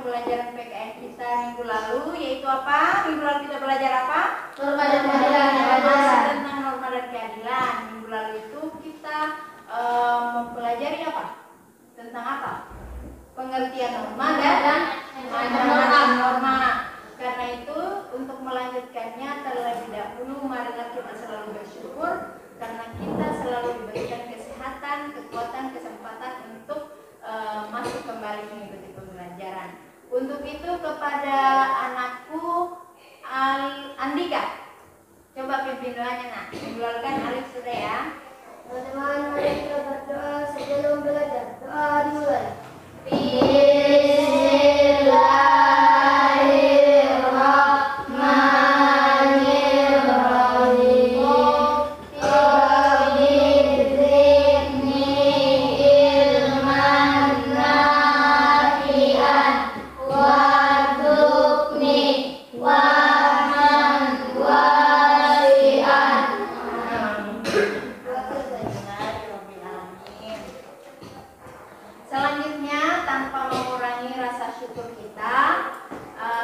pembelajaran PKN kita minggu lalu, yaitu apa? Minggu lalu kita belajar apa? Norma dan keadilan. Tentang norma dan keadilan. Minggu lalu itu kita mempelajari apa? Tentang apa? Pengertian norma dan macam norma. Karena itu untuk melanjutkannya terlebih dahulu marilah kita selalu bersyukur karena kita selalu diberikan kesehatan, kekuatan, kesempatan untuk masuk kembali mengikuti pembelajaran. Untuk itu kepada anakku Andika, coba pimpin doanya nak. Minggu lalu kan Alif sudah ya. Teman-teman, mari kita berdoa sebelum belajar. Doa dimulai. Selanjutnya, tanpa mengurangi rasa syukur kita,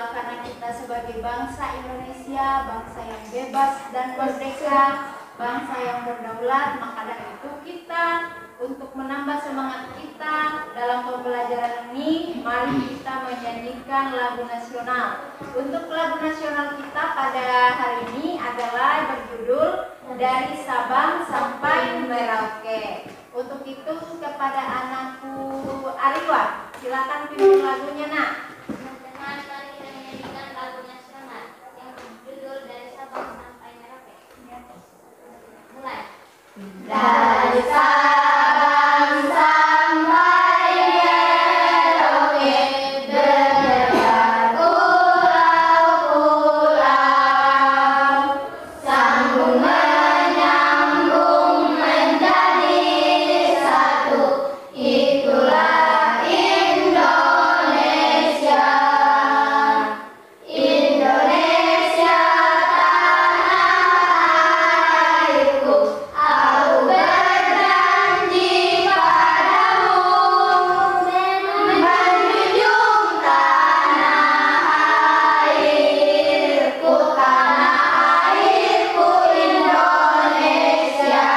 karena kita sebagai bangsa Indonesia, bangsa yang bebas dan merdeka, bangsa yang berdaulat, maka dari itu kita untuk menambah semangat kita dalam pembelajaran ini, mari kita menyanyikan lagu nasional. Untuk lagu nasional kita pada hari ini adalah berjudul Dari Sabang Sampai Merauke. Untuk itu kepada anakku Ariwa, silakan pimpin lagunya nak. Teman-teman, mari kita menyanyikan lagu nasional yang berjudul Dari Sabang Sampai Merauke. Mulai. Dari Sabang sampai Merauke, berdekat pulau-pulau, sambung menyambung menjadi satu, itulah Indonesia. Indonesia tanah airku, aku berjanji padamu menjunjung tanah airku Indonesia.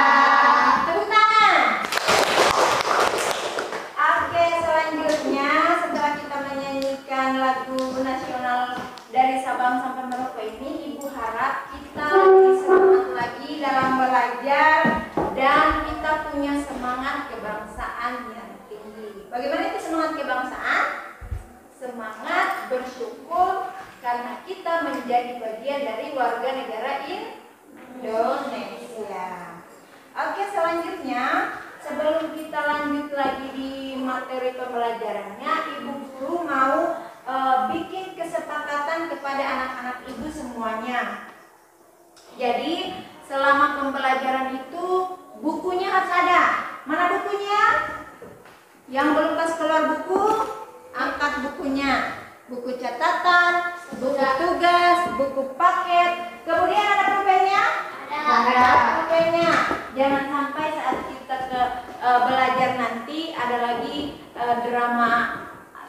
Tepuk tangan. Oke, selanjutnya setelah kita menyanyikan lagu nasional Dari Sabang Sampai Merauke ini, Ibu harap kita lebih semangat lagi dalam belajar dan kita punya semangat kebangsaan yang tinggi. Bagaimana itu semangat kebangsaan? Semangat bersyukur karena kita menjadi bagian dari warga negara Indonesia. Oke, selanjutnya sebelum kita lanjut lagi di materi pembelajarannya, Ibu Guru mau bikin kesepakatan kepada anak-anak Ibu semuanya. Jadi selama pembelajaran itu bukunya harus ada. Mana bukunya? Yang belum pas keluar buku, angkat bukunya. Buku catatan, buku tugas, buku paket. Kemudian ada pulpennya? Ada pulpennya. Jangan sampai saat kita belajar nanti ada lagi drama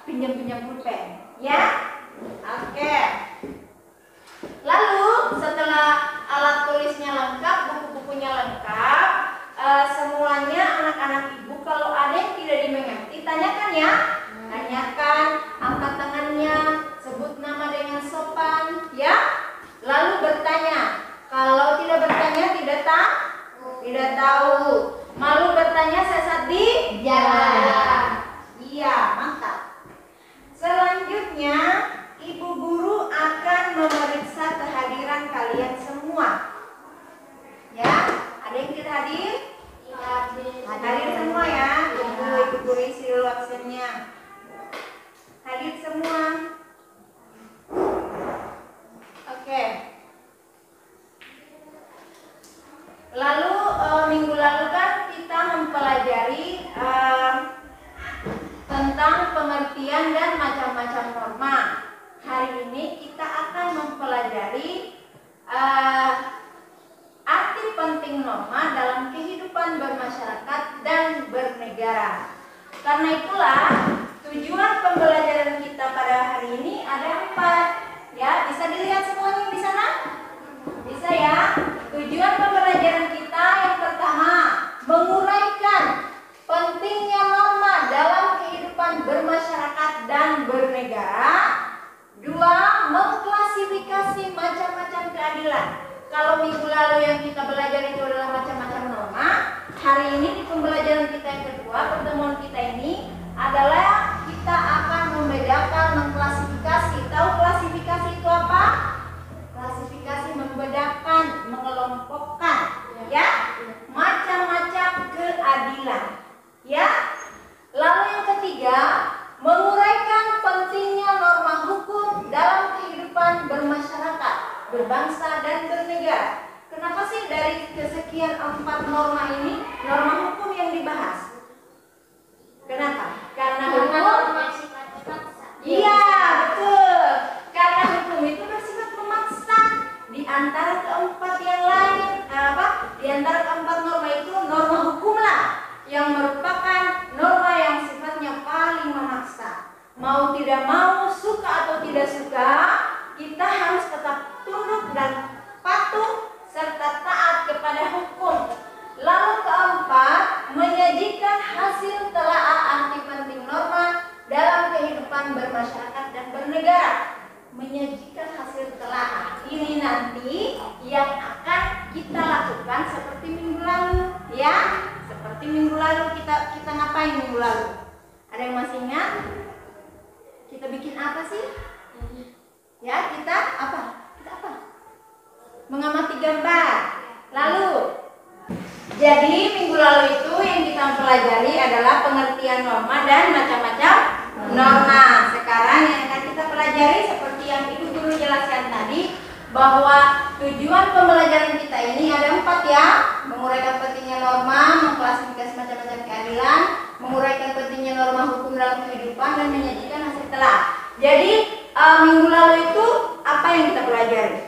pinjam-pinjam pulpen, ya? Oke. Lalu setelah alat tulisnya lengkap, buku-bukunya lengkap, semuanya anak-anak Ibu kalau ada yang tidak dimengerti, tanyakan ya. Tanyakan, angkat tangannya, sebut nama dengan sopan, ya. Lalu bertanya. Kalau tidak bertanya, tidak tahu. Malu bertanya sesat di jalan. Iya, mantap. Selanjutnya, Ibu Guru akan memeriksa kehadiran kalian semua. Ya, ada yang tidak hadir? Hadir semua ya. Ibu Guru isi dulu absennya. Hadir semua. Oke. Lalu minggu lalu kan kita mempelajari tentang pengertian dan macam-macam norma. Hari ini kita akan mempelajari arti penting norma dalam kehidupan bermasyarakat dan bernegara. Karena itulah tujuan pembelajaran kita pada hari ini ada 4. Ya, bisa dilihat semuanya di sana? Bisa ya? Tujuan pembelajaran kita yang pertama, menguraikan pentingnya norma dalam kehidupan bermasyarakat dan bernegara. 2, mengklasifikasi macam-macam keadilan. Kalau minggu lalu yang kita belajar itu adalah macam-macam norma, hari ini di pembelajaran kita yang kedua, pertemuan kita ini adalah kita akan membedakan, mengklasifikasi. Tahu klasifikasi itu apa? Klasifikasi membedakan, mengelompokkan, ya, macam-macam keadilan, ya. Lalu yang ketiga, menguraikan pentingnya norma hukum dalam kehidupan bermasyarakat, berbangsa dan bernegara. Kenapa sih dari kesekian 4 norma ini norma hukum yang dibahas? Kenapa? Karena hukum. Iya, betul. Karena hukum itu bersifat memaksa. Di antara keempat yang lain, di antara keempat norma itu norma hukumlah yang merupakan norma yang sifatnya paling memaksa. Mau tidak mau, suka atau tidak suka, kita harus tetap tunduk dan patuh serta taat kepada hukum. Lalu keempat, menyajikan hasil telaah arti penting norma dalam kehidupan bermasyarakat dan bernegara. Menyajikan hasil telaah ini nanti yang akan kita lakukan seperti minggu lalu, ya. Seperti minggu lalu kita ngapain minggu lalu? Ada yang masih ingat? Kita bikin apa sih? Ya, kita apa? Mengamati gambar. Lalu, jadi minggu lalu itu yang kita pelajari adalah pengertian norma dan macam-macam norma. Sekarang yang akan kita pelajari seperti yang Ibu Guru jelaskan tadi, bahwa tujuan pembelajaran kita ini ada 4 ya. Menguraikan pentingnya norma, mengklasifikasi macam-macam keadilan, menguraikan pentingnya norma hukum dalam kehidupan, dan menyajikan hasil telaah. Jadi minggu lalu itu apa yang kita pelajari?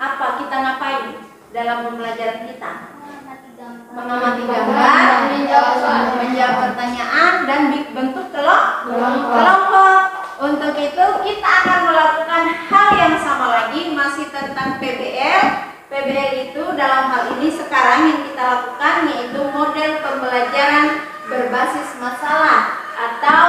Apa kita ngapain dalam pembelajaran kita? Mengamati gambar, menjawab pertanyaan, dan bentuk kelompok. Untuk itu kita akan melakukan hal yang sama lagi, masih tentang PBL. PBL itu dalam hal ini sekarang yang kita lakukan yaitu model pembelajaran berbasis masalah atau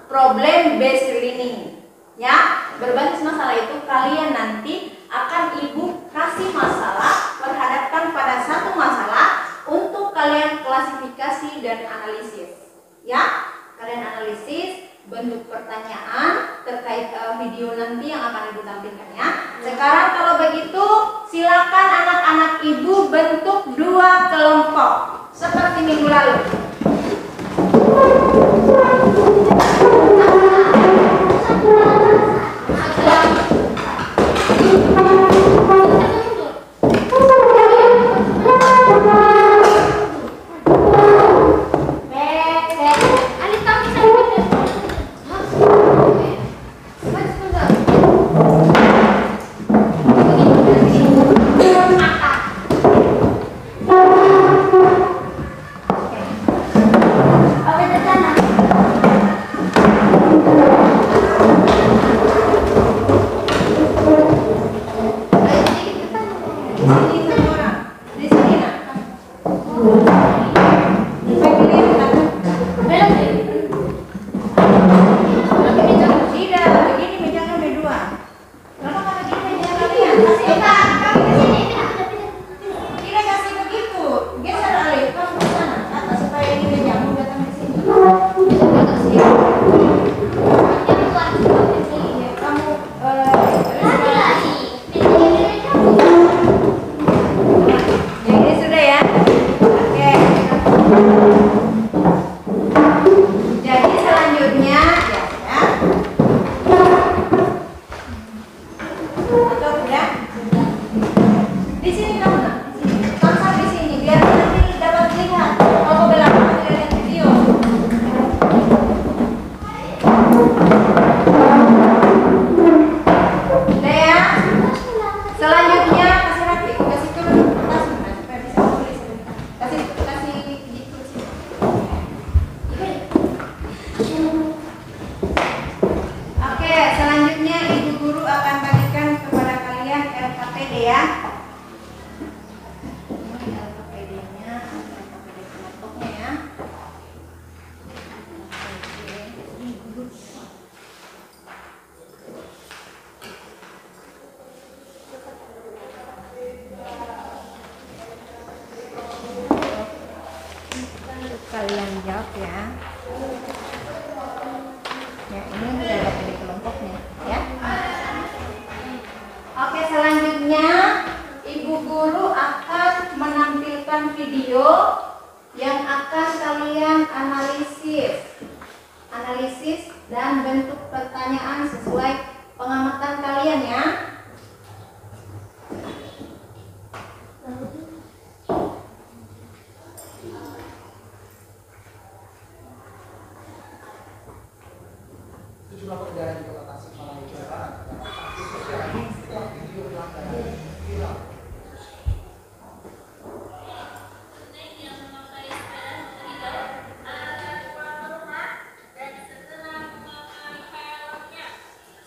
problem based learning. Ya, berbasis masalah itu kalian nanti akan Ibu kasih masalah, perhadapkan pada satu masalah untuk kalian klasifikasi dan analisis. Ya, kalian analisis bentuk pertanyaan terkait video nanti yang akan Ibu tampilkan ya. Sekarang kalau begitu silakan anak-anak Ibu bentuk 2 kelompok seperti minggu lalu. Kalian jawab ya. Ya, ini udah ada di kelompoknya ya. Oke, selanjutnya Ibu Guru akan menampilkan video yang akan kalian analisis dan bentuk pertanyaan sesuai pengamatan kalian ya. Sejumlah perjalanan di kota Tasikmalaya, Jawa Barat, aktif sosial ini setelah video pelanggaran viral.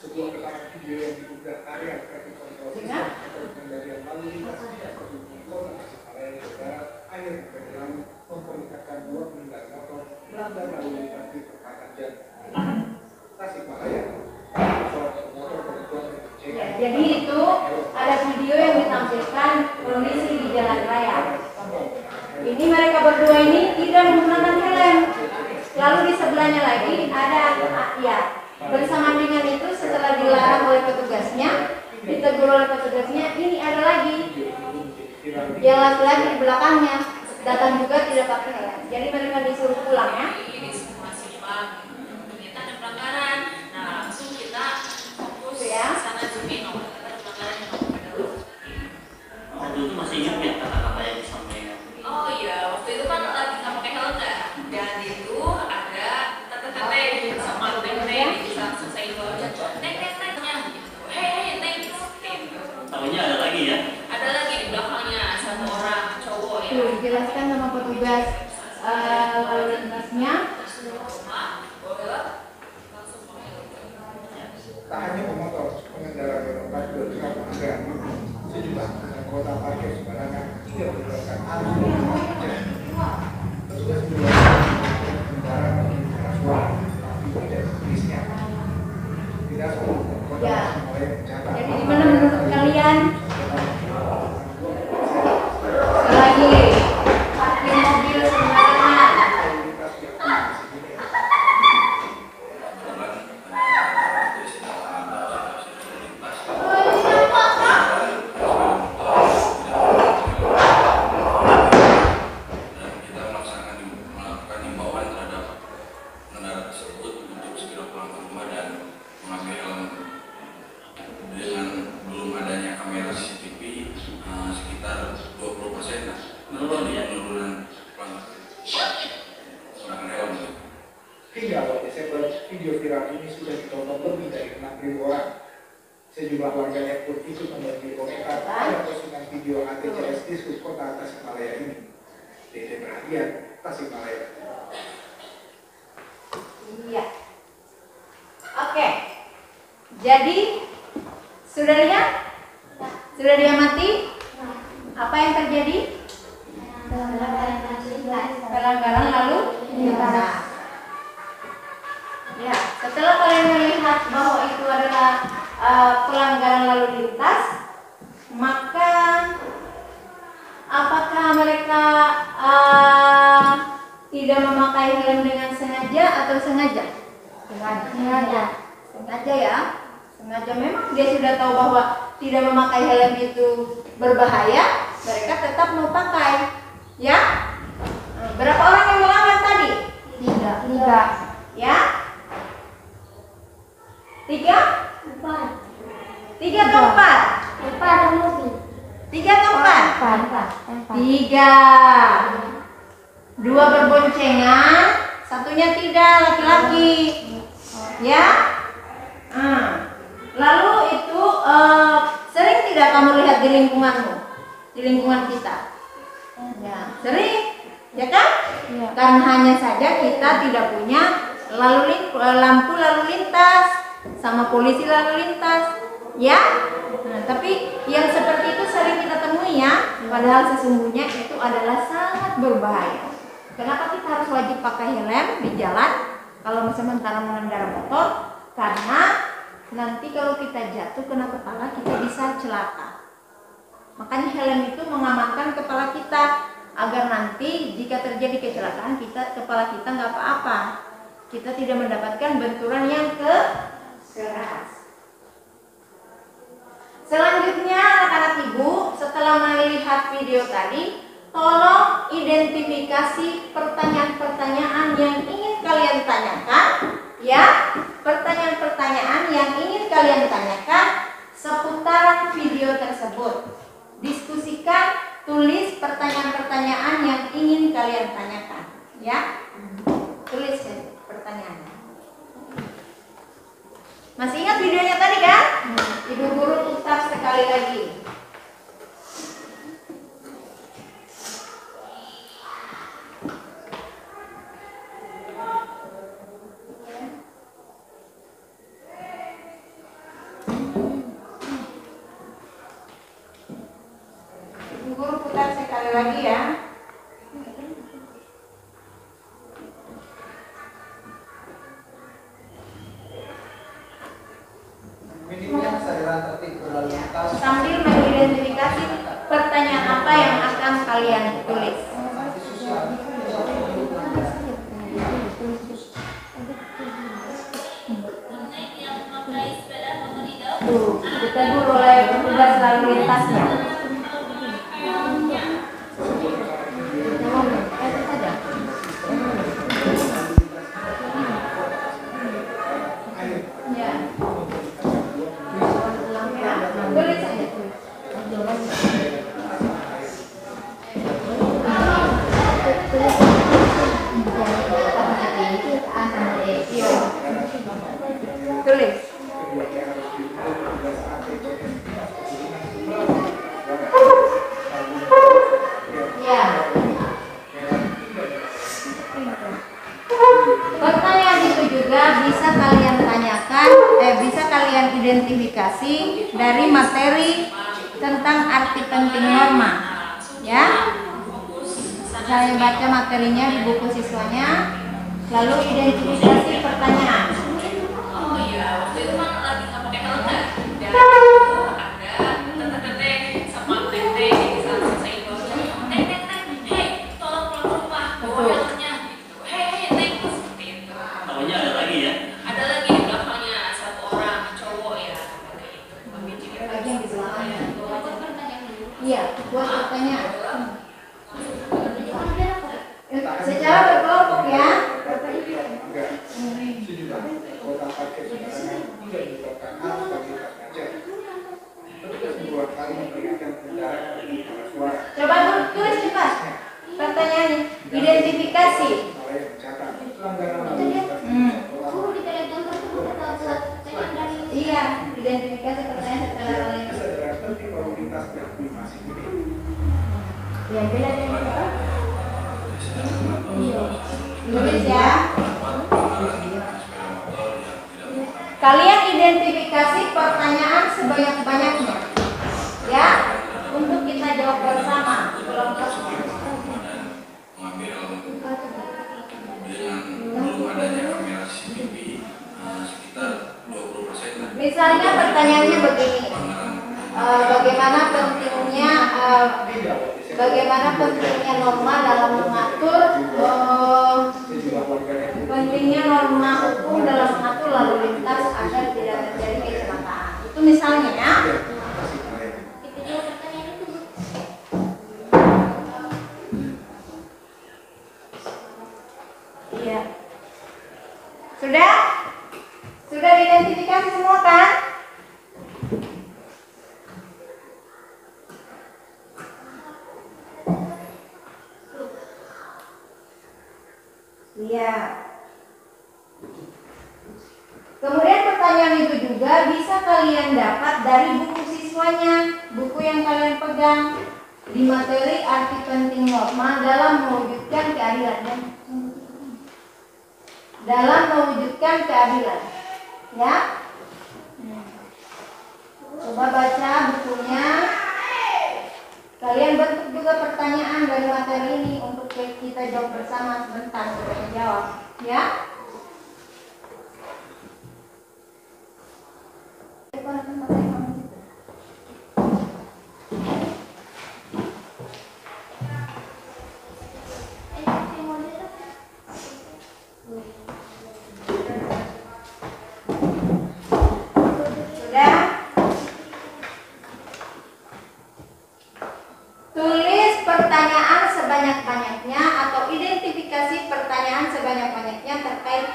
Sebuah rekaman video yang diduga karya kreatif kontroversi atau pengendalian lalu lintas tidak berhubung kota Tasikmalaya, Jawa Barat, akhirnya berjalan memperlihatkan dua pengendara motor melanggar lalu lintas di perempatan jalan Tasikmalaya. Ya, jadi itu ada video yang ditampilkan kondisi di jalan raya. Ini mereka berdua ini tidak menggunakan helm. Lalu di sebelahnya lagi ada ya. Bersama dengan itu setelah dilarang oleh petugasnya, ditegur oleh petugasnya, ini ada lagi yang laki-laki di belakangnya datang juga tidak pakai helm. Jadi mereka disuruh pulang ya. Kita ada pelanggaran, nah langsung kita fokus ya. Sana zooming ada pelanggaran yang Waktu itu masih ingat ya kata-kata yang disampaikan? oh iya, waktu itu kan lagi nggak pakai helm kan, dan itu ada tete sama teng gitu langsung saya bawa teng-tengnya gitu, hei teng gitu. Tahunya ada lagi ya? Ada lagi di belakangnya satu orang cowok ya. Tuh, dijelaskan sama petugas lalu lintasnya. Tak hanya pemotor, pengendara roda empat juga kerap melanggar sejumlah anggota parkir sembarangan hingga menyebabkan arus lalu lintas macet. Petugas juga pengendara mengirimkan suara, tapi tidak tulisnya. Tidak semua kota Ya. Tasikmalaya mencatat. Jadi gimana menurut kalian? Lagi parkir mobil sembarangan. Melakukan himbauan terhadap pengendara tersebut untuk segera pulang ke rumah dan memakai helm. Dengan belum adanya kamera CCTV sekitar 20% terjadi penurunan menggunakan helm. Hingga awal Desember, video viral ini sudah ditonton lebih dari 6.000 orang. Sejumlah warganet pun ikut membagi komentar pada postingan video ATCS di Sub Kota Tasikmalaya ini. Dede Perhatian, Tasikmalaya. Iya. Oke. Jadi sudah lihat? Sudah diamati? Apa yang terjadi? Pelanggaran lalu lintas. Ya, setelah kalian melihat bahwa itu adalah pelanggaran lalu lintas, maka apakah mereka tidak memakai helm dengan sengaja atau sengaja? Sengaja ya. Sengaja, memang dia sudah tahu bahwa tidak memakai helm itu berbahaya, mereka tetap mau pakai. Ya? Berapa orang yang melanggar tadi? Tiga. Ya? 3? 3 atau 4? 3 atau 4? 3. 2 berboncengan, satunya tidak, laki-laki. Ya? Lalu itu sering tidak kamu lihat di lingkunganmu, di lingkungan kita? Ya, sering, ya kan? Ya. Karena hanya saja kita tidak punya lampu lalu lintas sama polisi lalu lintas, ya. Nah, tapi yang seperti itu sering kita temui ya. Padahal sesungguhnya itu adalah sangat berbahaya. Kenapa kita harus wajib pakai helm di jalan kalau sementara mengendarai motor? Karena nanti kalau kita jatuh kena kepala kita bisa celaka. Makanya helm itu mengamankan kepala kita agar nanti jika terjadi kecelakaan kepala kita nggak apa-apa, kita tidak mendapatkan benturan yang keras. Selanjutnya anak-anak ibu, setelah melihat video tadi, tolong identifikasi pertanyaan-pertanyaan yang ingin kalian tanyakan, ya. Pertanyaan-pertanyaan yang ingin kalian tanyakan seputaran video tersebut. Diskusikan, tulis pertanyaan-pertanyaan yang ingin kalian tanyakan, ya. Tulis pertanyaannya. Masih ingat videonya tadi kan? Ibu guru putar sekali lagi. Ibu guru putar sekali lagi ya. Minimnya kesadaran tertib berlalu lintas Sambil mengidentifikasi pertanyaan apa yang akan kalian tulis. Tuh, ditegur oleh petugas lalu lintasnya. Ya. Tulis saja. Tulis. Ya. Pertanyaan itu juga bisa kalian tanyakan, bisa kalian identifikasi dari materi tentang arti penting norma. Ya. Saya baca materinya di buku siswanya, lalu identifikasi pertanyaan. Oh iya, waktu itu kan lagi nggak pakai helm nggak? Dan itu ada tete sama tete di saat selesai bawah. Neng, hei, tolong pulang rumah, bawa helmnya. Gitu. Hei, neng, seperti itu. Tahunya ada lagi ya. Ada lagi di belakangnya satu orang cowok ya, kayak itu. Tapi juga Bagian di belakangnya. buat pertanyaan dulu. Iya, buat pertanyaan. Secara berkelompok ya. sejumlah kota parkir sembarangan tidak menyebabkan arus lalu lintas macet. Petugas berulang kali memperingatkan pengendara pada suara. Coba tulis cepat. Pertanyaannya, identifikasi. Hal yang mencatat pelanggaran lalu lintas kota Guru di telepon tersebut atau saya dari Iya, identifikasi pertanyaan setelah kalian. kesadaran tertib lalu lintas dan masih minim. Ya, beda dari apa? Tulis ya. Kalian identifikasi pertanyaan sebanyak-banyaknya, ya, untuk kita jawab bersama kelompoknya. Mengambil dengan belum adanya kamera CCTV sekitar 20% lah. Misalnya pertanyaannya begini, bagaimana pentingnya norma dalam mengatur Sejumlah warga yang pentingnya norma hukum dalam mengatur lalu lintas agar tidak terjadi kecelakaan. Itu misalnya ya. itu juga pertanyaan itu. Iya. Sudah? Sudah diidentifikasi semua kan? Iya. Kemudian pertanyaan itu juga bisa kalian dapat dari buku siswanya, buku yang kalian pegang di materi arti penting norma dalam mewujudkan keadilan. Ya. Coba baca bukunya. Kalian bentuk juga pertanyaan dari materi ini untuk kita jawab bersama sebentar sebelum jawab, ya.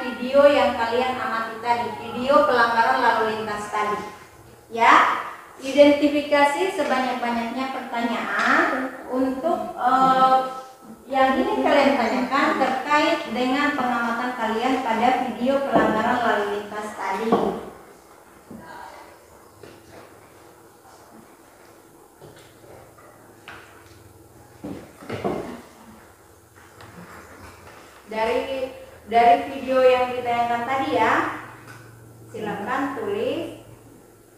video yang kalian amati tadi, video pelanggaran lalu lintas tadi. Ya, identifikasi sebanyak-banyaknya pertanyaan untuk yang ini kalian tanyakan terkait dengan pengamatan kalian pada video pelanggaran lalu lintas tadi. Dari video yang ditayangkan tadi ya, silakan tulis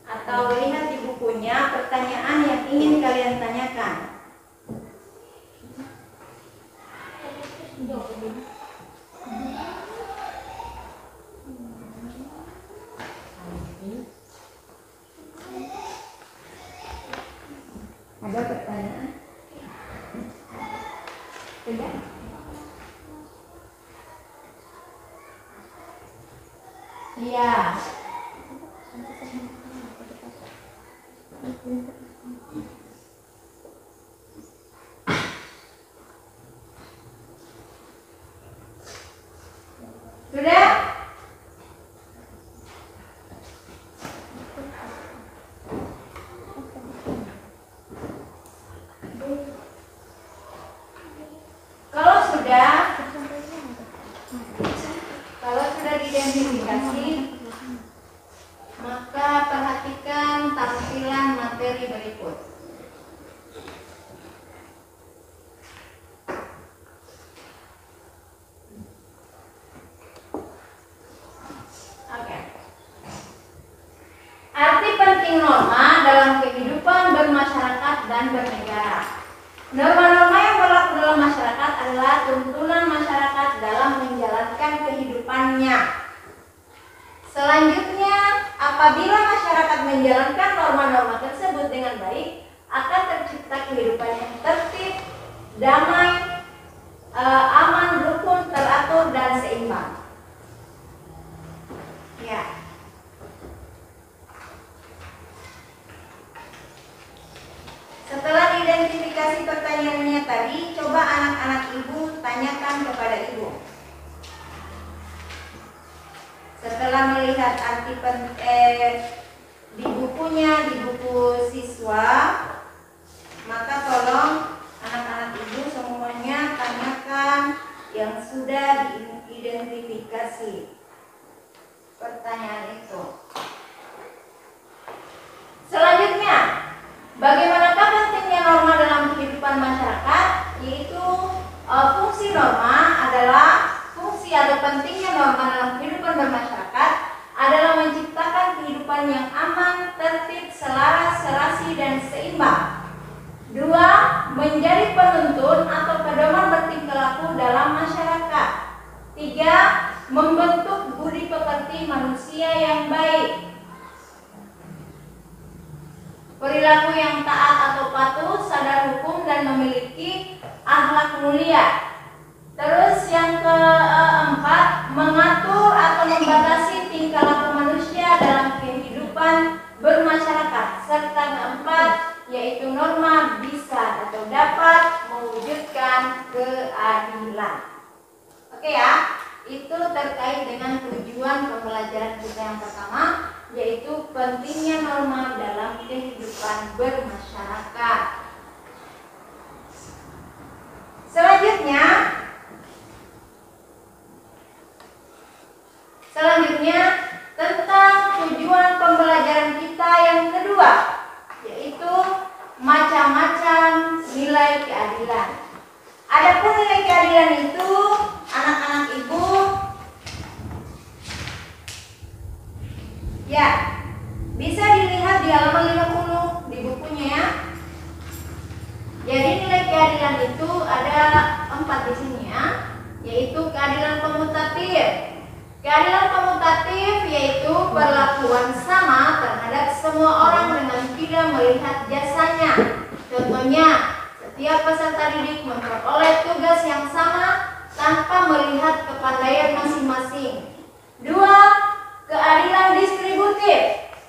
atau lihat di bukunya pertanyaan yang ingin kalian tanyakan. Ada pertanyaan? Tidak? Iya. Sudah? Kalau sudah diidentifikasi, maka perhatikan tampilan materi berikut. Oke. Arti penting norma dalam kehidupan bermasyarakat dan bernegara. Norma-norma yang berlaku dalam masyarakat adalah tuntunan masyarakat dalam menjalankan kehidupannya. Selanjutnya, apabila masyarakat menjalankan norma-norma tersebut dengan baik, akan tercipta kehidupan yang tertib, damai, aman, rukun, teratur, dan seimbang. Ya. Setelah identifikasi pertanyaannya tadi, coba anak-anak ibu tanyakan kepada ibu. Setelah melihat arti di bukunya, di buku siswa, maka tolong anak-anak ibu semuanya tanyakan yang sudah diidentifikasi pertanyaan itu. Selanjutnya, bagaimanakah pentingnya norma dalam kehidupan masyarakat? Yaitu fungsi norma adalah fungsi atau pentingnya norma dalam kehidupan bermasyarakat adalah menciptakan kehidupan yang aman, tertib, selaras, serasi, dan seimbang. 2. Menjadi penuntun atau pedoman bertingkah laku dalam masyarakat. 3. Membentuk budi pekerti manusia yang baik. Perilaku yang taat atau patuh, sadar hukum, dan memiliki akhlak mulia. Terus yang keempat, mengatur atau membatasi tingkah laku manusia dalam kehidupan bermasyarakat. Serta keempat, yaitu norma bisa atau dapat mewujudkan keadilan. Oke ya, itu terkait dengan tujuan pembelajaran kita yang pertama, yaitu pentingnya norma dalam kehidupan bermasyarakat. Selanjutnya tentang tujuan pembelajaran kita yang kedua, yaitu macam-macam nilai keadilan. Adapun nilai keadilan itu, anak-anak ibu, ya, bisa dilihat di halaman 50 di bukunya ya. Jadi nilai keadilan itu ada 4 di sini ya, yaitu keadilan komutatif. Keadilan komutatif yaitu perlakuan sama terhadap semua orang dengan tidak melihat jasanya. Contohnya, setiap peserta didik memperoleh tugas yang sama tanpa melihat kepandaian masing-masing. 2. Keadilan distributif,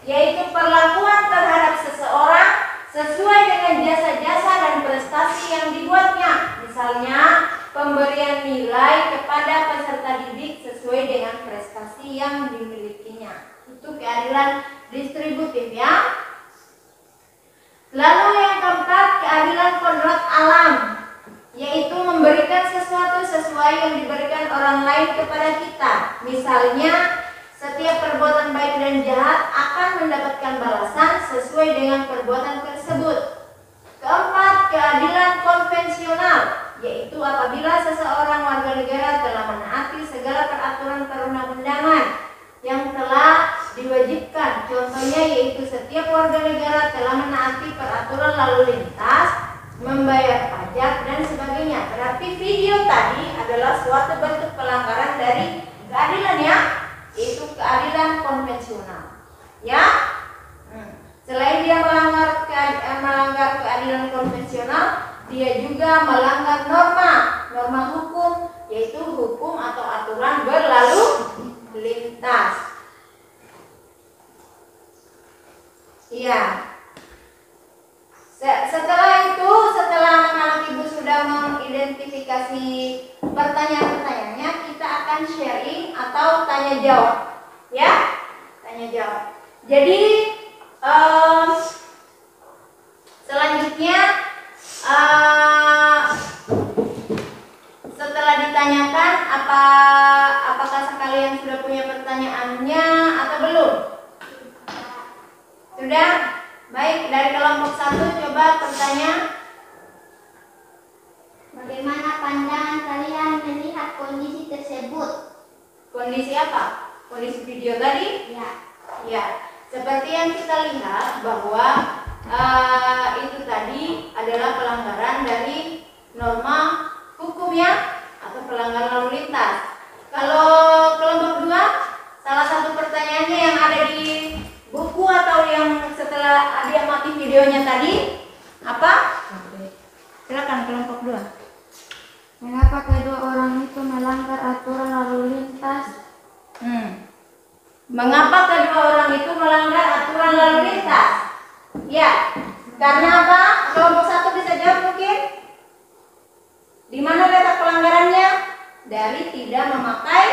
yaitu perlakuan terhadap seseorang sesuai dengan jasa-jasa dan prestasi yang dibuatnya. Misalnya, pemberian nilai kepada peserta didik sesuai dengan prestasi yang dimilikinya. Itu keadilan distributif ya. Lalu yang keempat, keadilan kodrat alam, yaitu memberikan sesuatu sesuai yang diberikan orang lain kepada kita. Misalnya, setiap perbuatan baik dan jahat akan mendapatkan balasan sesuai dengan perbuatan tersebut. Keempat, keadilan konvensional, yaitu apabila seseorang warga negara telah menaati segala peraturan perundang-undangan yang telah diwajibkan. Contohnya yaitu setiap warga negara telah menaati peraturan lalu lintas, membayar pajak dan sebagainya. Berarti video tadi adalah suatu bentuk pelanggaran dari keadilan ya, itu keadilan konvensional. Ya. Selain dia melanggar keadilan konvensional, dia juga melanggar norma hukum, yaitu hukum atau aturan berlalu lintas. Iya. Setelah anak-anak ibu sudah mengidentifikasi pertanyaan-pertanyaannya, kita akan sharing atau tanya jawab. Ya, tanya jawab. Jadi selanjutnya setelah ditanyakan apakah sekalian sudah punya pertanyaannya atau belum? Sudah? Baik, dari kelompok 1 coba bertanya. Bagaimana pandangan kalian melihat kondisi tersebut? Kondisi apa? Kondisi video tadi? Ya. Ya, seperti yang kita lihat bahwa itu tadi adalah pelanggaran dari norma hukum ya, atau pelanggaran lalu lintas. Kalau kelompok 2, salah satu pertanyaannya yang ada di buku atau yang setelah dia mati videonya tadi apa? Silakan kelompok 2. Mengapa kedua orang itu melanggar aturan lalu lintas? Mengapa kedua orang itu melanggar aturan lalu lintas? Ya, karena apa? Kelompok 1 bisa jawab mungkin? Di mana letak pelanggarannya? Dari tidak memakai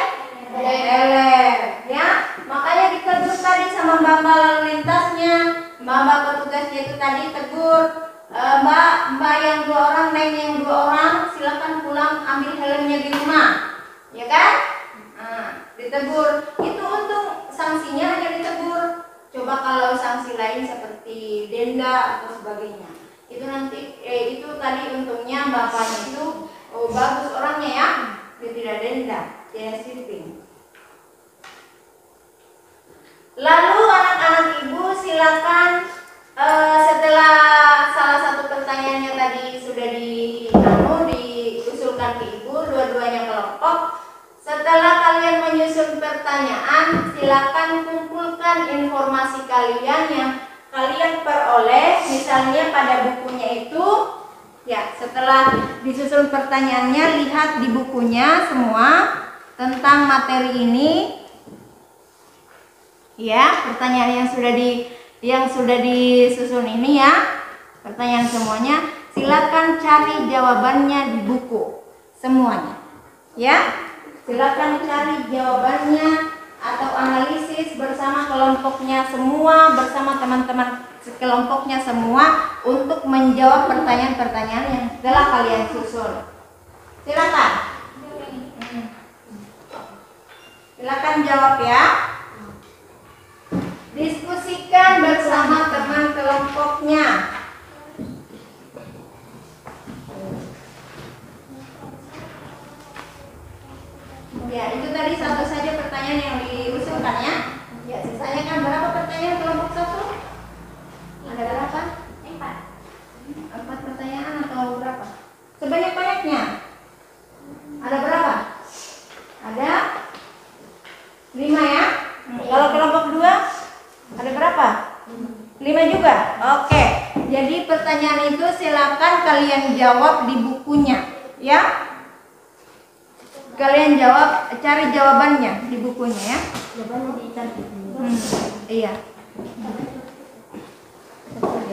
helm, ya. Makanya ditegur tadi sama mbak-mbak lalu lintasnya, mbak-mbak petugasnya itu tadi tegur, mbak yang 2 orang, neng yang 2 orang, silakan pulang ambil helmnya di rumah, ya kan? Ditegur. Itu untuk sanksinya hanya ditegur. Coba kalau sanksi lain seperti denda atau sebagainya, itu nanti itu tadi untungnya bapaknya itu bagus orangnya ya, dia tidak denda, dia sweeping. Lalu anak-anak ibu silakan setelah salah satu pertanyaannya tadi sudah diusulkan ke ibu, dua-duanya kelompok. Setelah kalian menyusun pertanyaan, silakan kumpulkan informasi kalian yang kalian peroleh, misalnya pada bukunya itu. Ya, setelah disusun pertanyaannya, lihat di bukunya semua tentang materi ini. Ya, pertanyaan yang sudah disusun ini ya, pertanyaan semuanya, silakan cari jawabannya di buku semuanya. Ya. Silakan cari jawabannya atau analisis bersama kelompoknya semua, bersama teman-teman kelompoknya semua untuk menjawab pertanyaan-pertanyaan yang telah kalian susun. Silakan. Silakan jawab ya. Diskusikan bersama teman kelompoknya. Ya, itu tadi satu saja pertanyaan yang diusulkan ya. Ya, sisanya kan berapa pertanyaan kelompok 1? Ada berapa? 4 pertanyaan atau berapa? Sebanyak-banyaknya. Ada berapa? Ada 5 ya. Kalau kelompok 2 ada berapa? 5 juga. Oke. Jadi pertanyaan itu silakan kalian jawab di bukunya, ya. Kalian jawab, cari jawabannya di bukunya ya. Jawabannya dicantik. Iya. Oke.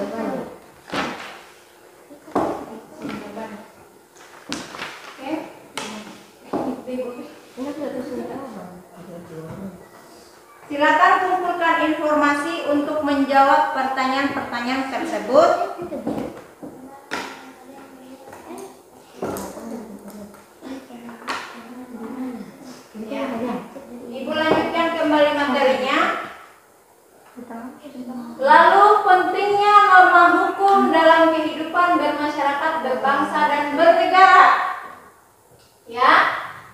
Silakan kumpulkan informasi untuk menjawab pertanyaan-pertanyaan tersebut. Ya. Ibu lanjutkan kembali materinya. Lalu pentingnya norma hukum dalam kehidupan bermasyarakat, berbangsa dan bernegara. Ya,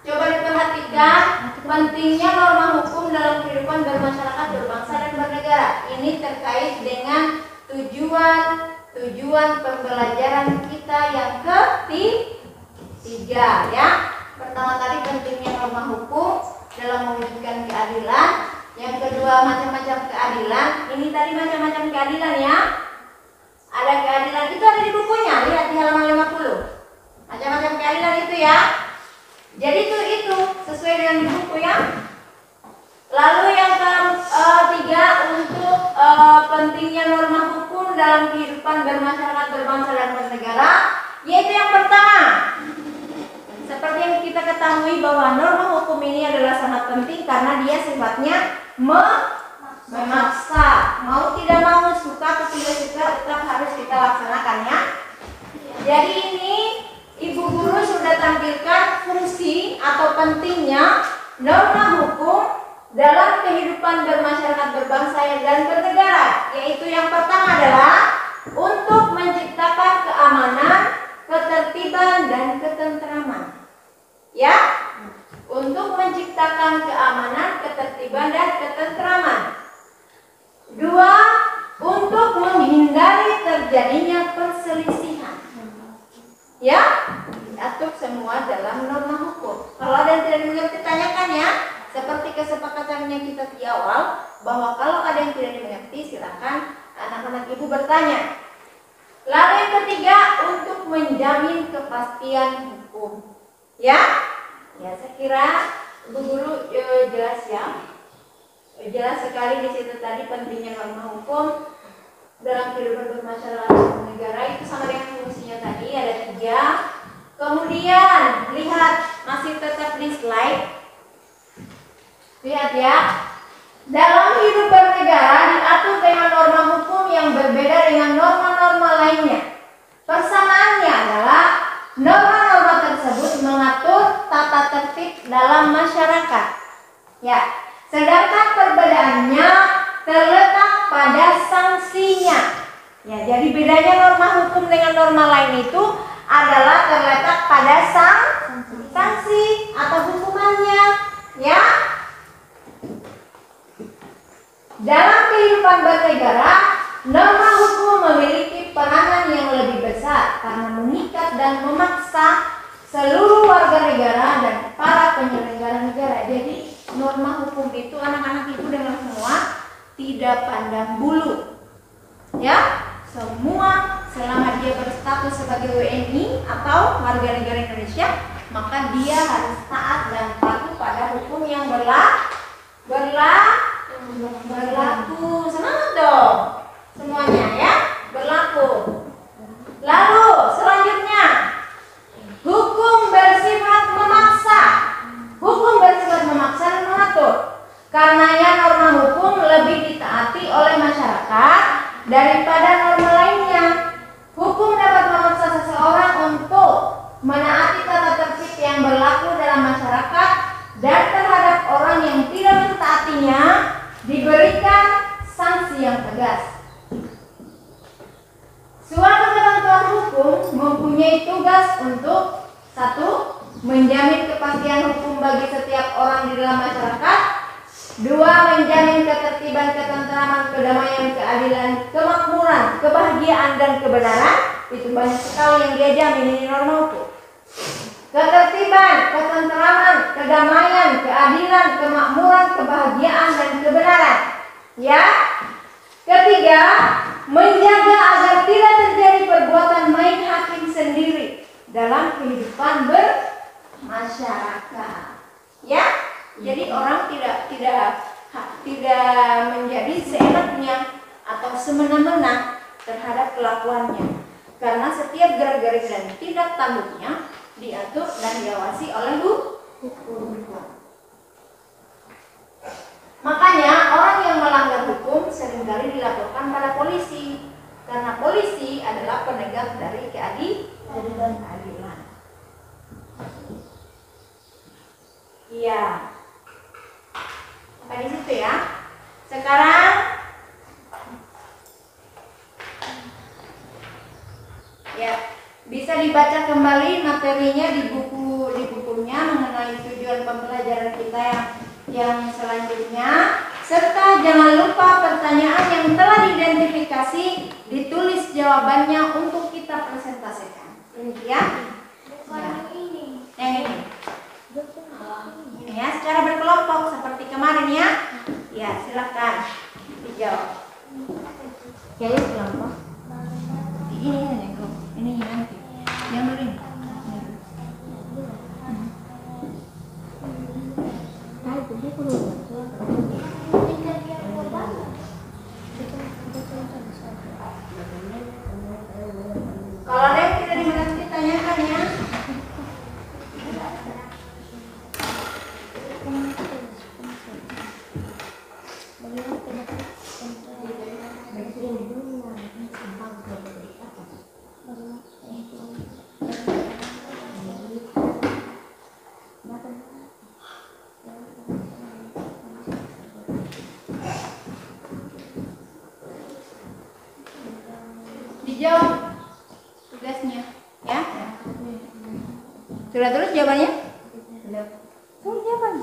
coba diperhatikan pentingnya norma hukum dalam kehidupan bermasyarakat, berbangsa dan bernegara. Ini terkait dengan tujuan pembelajaran kita yang ketiga, ya. Pertama tadi pentingnya norma hukum dalam mewujudkan keadilan. Yang kedua macam-macam keadilan. Ini tadi macam-macam keadilan, ya. Ada keadilan itu ada di bukunya, lihat di halaman 50. Macam-macam keadilan itu, ya. Jadi itu sesuai dengan di buku, ya. Lalu yang ketiga untuk pentingnya norma hukum dalam kehidupan bermasyarakat, berbangsa dan bernegara, yaitu yang pertama. Seperti yang kita ketahui bahwa norma hukum ini adalah sangat penting karena dia sifatnya memaksa. Mau tidak mau, suka atau tidak suka, tetap harus kita laksanakannya. Jadi ini Ibu Guru sudah tampilkan fungsi atau pentingnya norma hukum dalam kehidupan bermasyarakat, berbangsa dan bernegara. Yaitu yang pertama adalah untuk menciptakan keamanan, ketertiban dan ketentraman. Ya, untuk menciptakan keamanan, ketertiban dan ketentraman. Dua, untuk menghindari terjadinya perselisihan. Ya, diatur semua dalam norma hukum. Kalau ada yang tidak dimengerti, tanyakan, ya. Seperti kesepakatannya kita di awal, bahwa kalau ada yang tidak dimengerti, silakan anak-anak ibu bertanya. Lalu yang ketiga, untuk menjamin kepastian hukum. Ya, saya kira Ibu Guru jelas, ya. Jelas sekali di situ tadi pentingnya norma hukum dalam kehidupan bermasyarakat dan negara. Itu sama dengan fungsinya tadi, ada 3. Kemudian lihat, masih tetap di slide. Lihat, ya. Dalam hidup bernegara diatur dengan norma hukum yang berbeda dengan norma-norma lainnya. Persamaannya adalah norma-norma tersebut mengatur tata tertib dalam masyarakat. Ya, sedangkan perbedaannya terletak pada sanksinya. Ya, jadi bedanya norma hukum dengan norma lain itu adalah terletak pada sanksi atau hukumannya. Ya. Dalam kehidupan bernegara, norma hukum memiliki peranan yang lebih besar karena mengikat dan memaksa seluruh warga negara dan para penyelenggara negara. Jadi norma hukum itu, anak-anak ibu dengar semua, tidak pandang bulu. Ya, semua selama dia berstatus sebagai WNI atau warga negara Indonesia, maka dia harus taat dan patuh pada hukum yang berlaku. Semangat dong semuanya, ya, berlaku. Lalu selanjutnya, hukum bersifat memaksa. Hukum bersifat memaksa dan mengatur. Karenanya norma hukum lebih ditaati oleh masyarakat daripada norma lainnya. Hukum dapat memaksa seseorang untuk menaati tata tertib yang berlaku dalam masyarakat, dan terhadap orang yang tidak mentaatinya diberikan sanksi yang tegas. Suatu ketentuan hukum mempunyai tugas untuk 1. Menjamin kepastian hukum bagi setiap orang di dalam masyarakat. 2. Menjamin ketertiban, ketentraman, kedamaian, keadilan, kemakmuran, kebahagiaan dan kebenaran. Itu banyak sekali yang dia jamin, ini norma hukum. Ketertiban, ketentraman, kedamaian, keadilan, kemakmuran, kebahagiaan dan kebenaran. Ya. Ketiga, menjaga agar tidak terjadi perbuatan main hakim sendiri dalam kehidupan bermasyarakat. Ya. Jadi orang tidak menjadi seenaknya atau semena-mena terhadap kelakuannya. Karena setiap gerak-gerik dan tindak tanduknya diatur dan diawasi oleh hukum. Makanya Iya. Sampai di situ ya. Sekarang ya, bisa dibaca kembali materinya di bukunya mengenai tujuan pembelajaran kita yang selanjutnya, serta jangan lupa pertanyaan yang telah diidentifikasi ditulis jawabannya untuk kita presentasikan. Ini ya. Yang ini. Ya, secara berkelompok seperti kemarin ya. Ya, silakan dijawab. Ya, kelompok. Ini nanti. Yang dulu ini. Kalau ada yang tidak dimengerti tanyakan ya. Dijawab tugasnya ya. Sudah terus jawabannya? Sudah. Jawaban.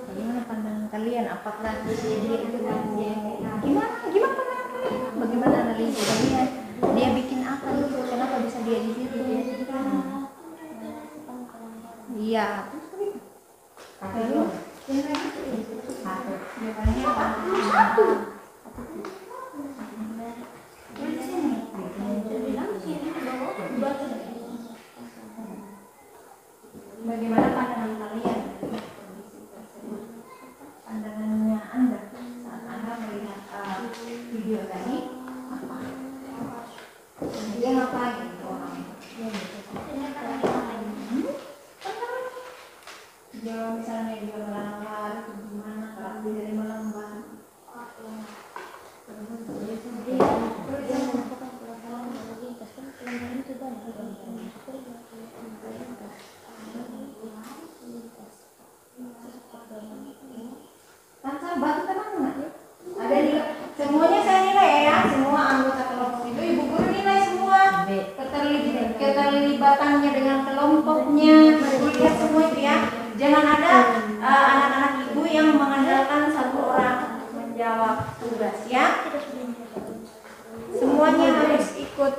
Bagaimana pandangan kalian? Apakah dia itu gimana pandangan kalian? Bagaimana analisis kalian? Dia bikin apa itu? Kenapa bisa dia di situ? Iya. Lalu satu. Bagaimana pandangan kalian? Pandangannya Anda saat Anda melihat video tadi apa? Dia ngapain orang? Dia misalnya dia melamar, gimana kalau dia melamar? Bantu teman-teman. Ada di semuanya saya nilai ya, semua anggota kelompok itu ibu guru nilai semua. Keterlibatannya dengan kelompoknya, lihat semua itu ya. Jangan ada anak-anak ibu yang mengandalkan satu orang menjawab tugas ya. Semuanya harus ikut.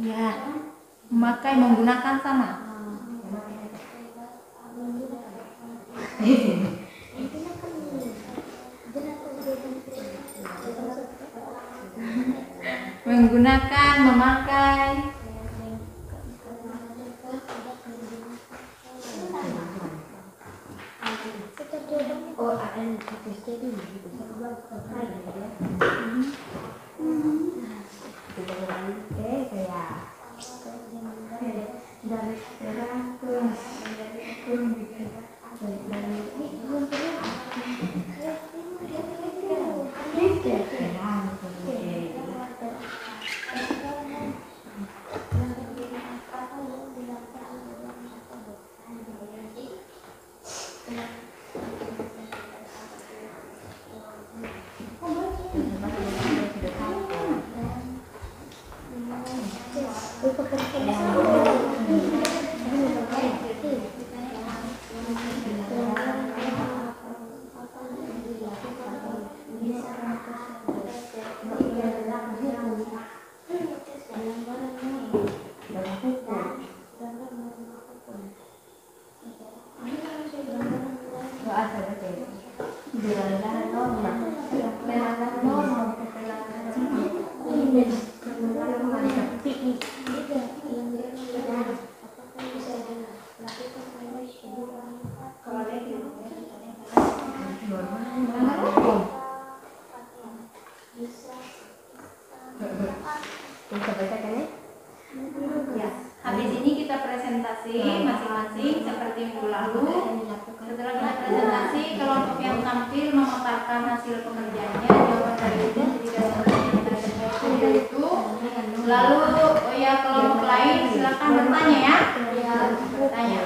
Ya, memakai menggunakan sama. Menggunakan, memakai. Oh, Ya, habis ini kita presentasi masing-masing seperti minggu lalu. Setelah kita presentasi, kelompok yang tampil memaparkan hasil pengerjaannya, jawaban dari itu itu. Lalu ya kelompok lain silakan bertanya ya. Bertanya.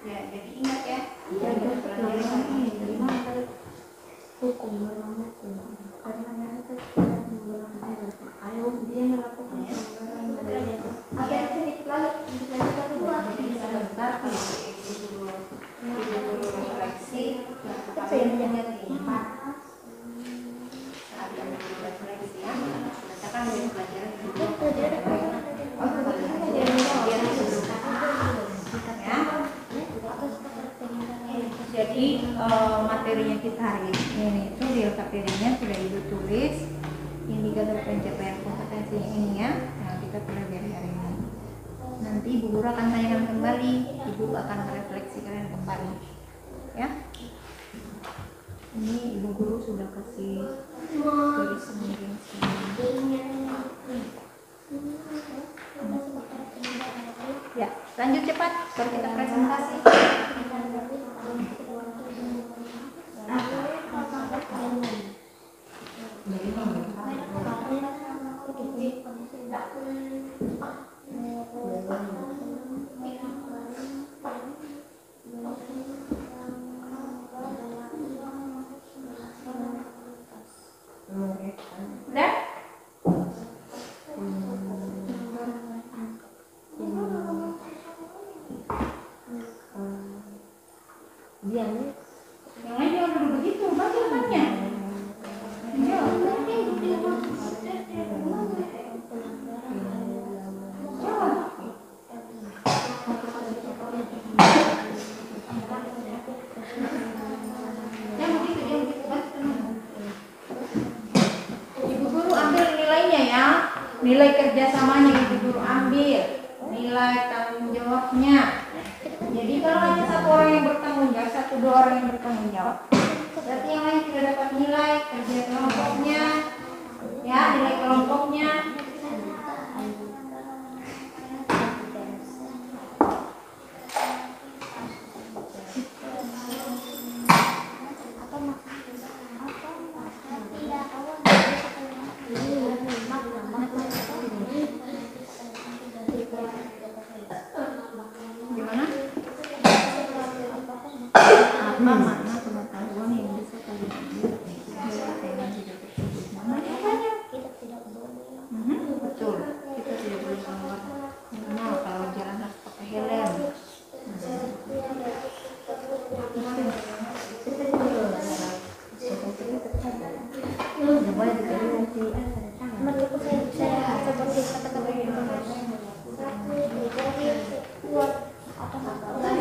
Ya, jadi ingat ya. Jadi materinya kita hari ini itu di LKPD-nya sudah ibu tulis indikator pencapaian kompetensinya ini ya. Nah, kita pelajari hari ini. Nanti Ibu Guru akan tanyakan kembali, Ibu akan merefleksikan kembali, ya. Ini Ibu Guru sudah kasih tulis mungkin ya. Lanjut cepat, baru kita presentasi. Udah? Yang lain jangan duduk begitu, baca depannya. Ibu Guru ambil nilainya ya, nilai kerjasamanya Ibu Guru ambil, nilai tanggung jawabnya. Jadi kalau hanya satu orang yang bertanggung jawab, satu dua orang yang bertanggung jawab, berarti yang lain tidak dapat nilai kerja kelompoknya, ya nilai kelompoknya. Gimana? makna pengetahuan yang bisa kalian ambil dari tema video tersebut. Maknanya banyak. Kita tidak boleh. Betul, kita tidak boleh keluar minimal kalau jalan harus pakai helm. Menurut saya seperti kata-kata yang kuat atau video.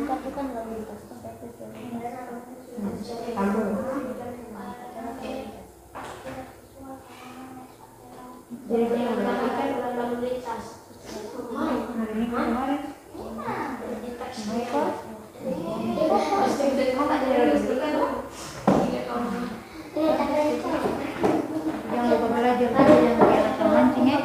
Tapi kan lalu lintas jadi dia melakukan lalu lintas. Jangan lupa belajar yang mancing ya.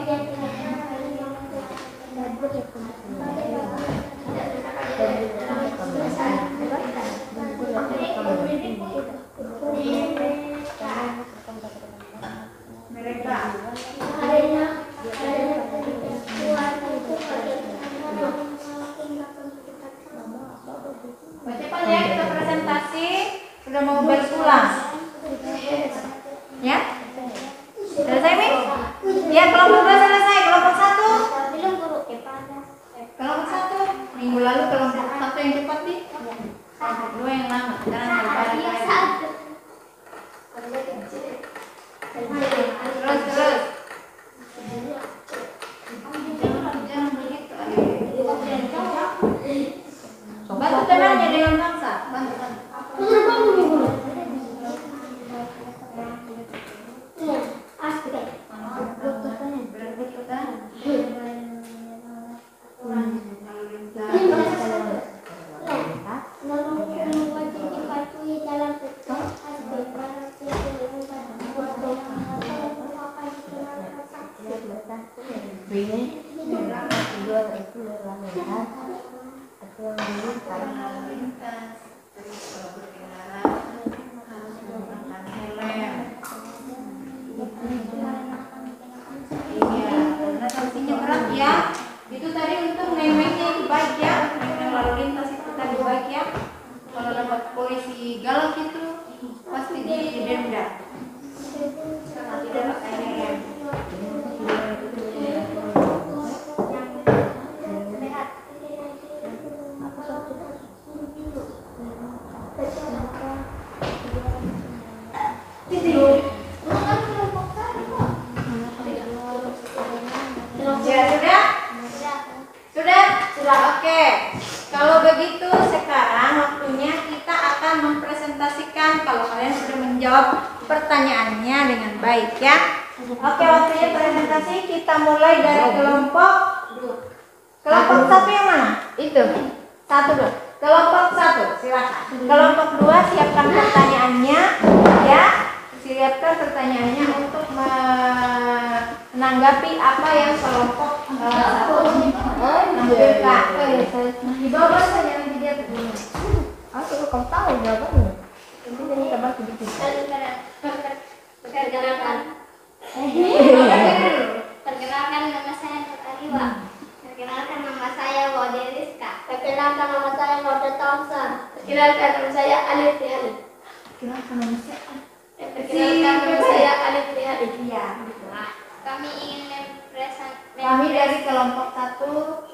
Cepat ya, kita presentasi sudah mau balik pulang. Ya? Selesai, Mi? Ya, kelompok 2 selesai. Kelompok 1. Kelompok 1. Minggu lalu kelompok 1 yang cepat nih. Kelompok 2 yang lama. Jangan berbalik lagi. Terus. Jangan begitu. Bantu tenangnya dengan bangsa. Bantu. Itu tadi untuk nemeknya itu baik ya, yang lalu lintas itu tadi baik ya. Kalau dapat polisi galak itu pasti didenda. Tidak pakai helm. Sudah, oke. Kalau begitu sekarang waktunya kita akan mempresentasikan kalau kalian sudah menjawab pertanyaannya dengan baik ya. Oke, waktunya presentasi. Kita mulai dari kelompok 1 yang mana? Itu. 1 dulu. Kelompok 1, silakan. Kelompok 2 siapkan pertanyaannya ya. Siapkan pertanyaannya untuk menanggapi apa yang kelompok 1 tampilkan. Di bawah saja nanti dia begini. Aku kau tahu jawabannya. Nanti jadi tambah sedikit. Perkenalkan nama saya Nur Ariwa. Perkenalkan nama saya Wade Rizka. Perkenalkan nama saya Wade Thompson. Perkenalkan nama saya Alif Rihali. Perkenalkan nama saya. Perkenalkan nama saya Alif Rihali. Iya. Kami ingin Kami dari kelompok 1.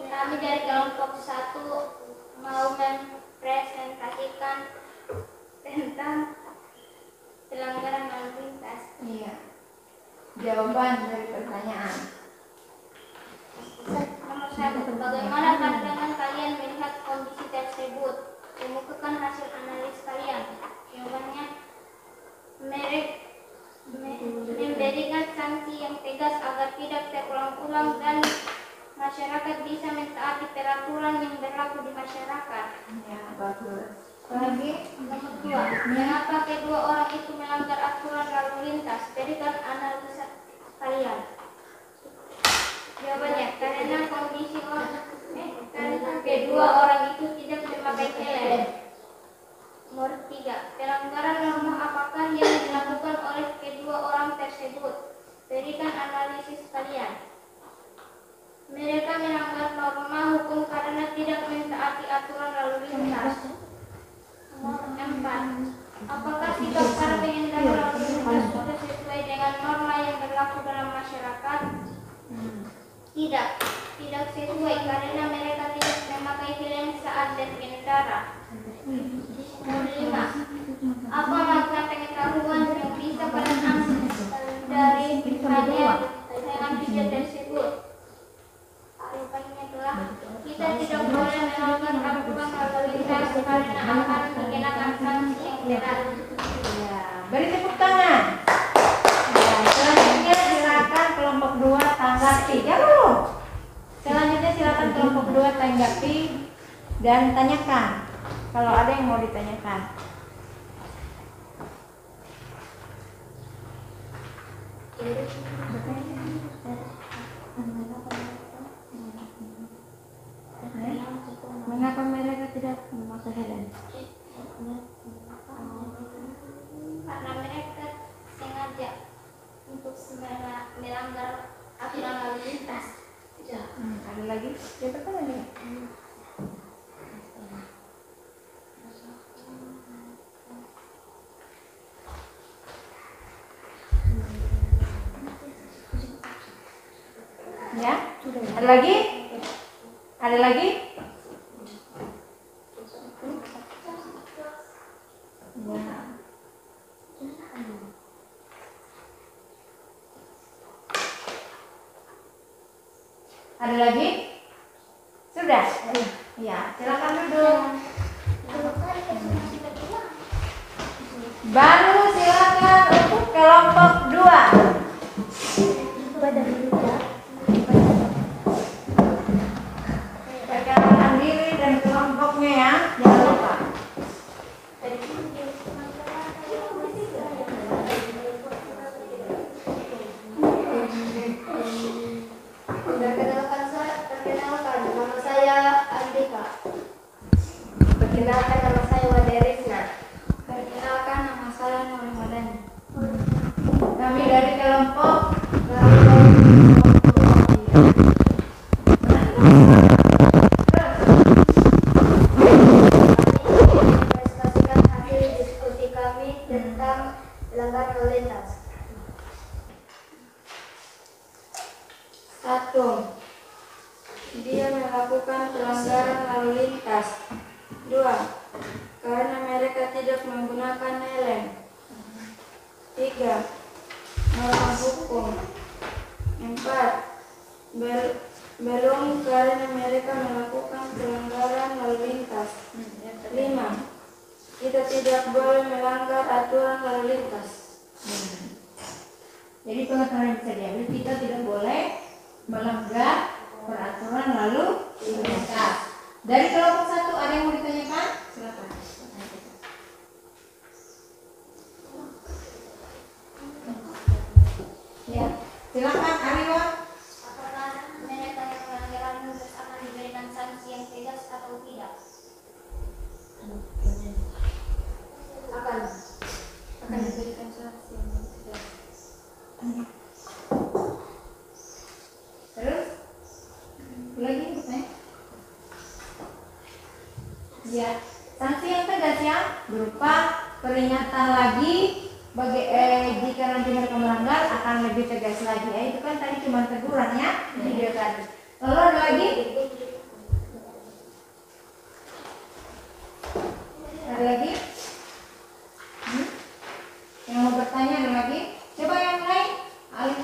Kami dari kelompok 1 mau mempresentasikan tentang pelanggaran lalu lintas. Iya. jawaban dari pertanyaan. Nomor 1. Bagaimana pandangan kalian melihat kondisi tersebut? Kemukakan hasil analis kalian. Jawabannya, memberikan sanksi yang tegas agar tidak terulang-ulang dan masyarakat bisa mentaati peraturan yang berlaku di masyarakat. Ya, bagus. Lagi. Nomor 2. Mengapa kedua orang itu melanggar aturan lalu lintas? Berikan analisa kalian. Jawabannya, karena kedua orang itu tidak memakai helm. Nomor 3. Pelanggaran norma apakah yang dilakukan oleh kedua orang tersebut? Berikan analisis kalian. Mereka melanggar norma hukum karena tidak mentaati aturan lalu lintas. Nomor 4. Apakah sikap para pengendara lalu lintas sudah sesuai dengan norma yang berlaku dalam masyarakat? Tidak sesuai karena mereka tidak memakai helm saat berkendara. Nomor 5. Apa makna pengetahuan yang bisa peran dari hanya dengan video tersebut? Jawabannya adalah kita tidak boleh melanggar aturan lalu lintas karena akan dikenakan sanksi yang berat. Ya, beri tepuk tangan. Ya, selanjutnya silakan kelompok 2 tanggapi. Ya belum? Selanjutnya silakan kelompok 2 tanggapi dan tanyakan kalau ada yang mau ditanyakan. Mengapa mereka tidak memakai helm? Karena mereka sengaja untuk melanggar aturan lalu lintas. Ada lagi? Dia bertanya nih. Ya? Ada lagi? Ada lagi? Ya. Ada lagi? Sudah? Ya, silakan duduk. Baru silakan untuk kelompok 2. Perkenalkan diri dan kelompoknya ya, jangan lupa. Perkenalkan, nama saya Andika. Perkenalkan, nama saya Waderisna. Perkenalkan, nama saya Nur Madani. Kami dari kelompok Presentasikan hasil diskusi kami tentang pelanggaran lalu lintas. 1. Dia melakukan pelanggaran lalu lintas. 2. Karena mereka tidak menggunakan helm. 3. Norma hukum. 4. Belum karena mereka melakukan pelanggaran lalu lintas. 5. Kita tidak boleh melanggar aturan lalu lintas. Jadi pengetahuan yang bisa diambil, kita tidak boleh melanggar peraturan lalu lintas. Dari kelompok 1 ada yang mau ditanyakan? Silakan. Ya, silakan Ariwa. Apakah mereka yang melanggar lalu lintas akan diberikan sanksi yang tegas atau tidak? Akan diberikan sanksi yang tegas. Terus? Lagi nih? Ya, sanksi yang tegas ya berupa peringatan lagi jika nanti mereka melanggar akan lebih tegas lagi ya. Itu kan tadi cuma teguran ya video tadi. Lalu ada lagi? Ada lagi? Yang mau bertanya ada lagi? Coba yang lain. Alif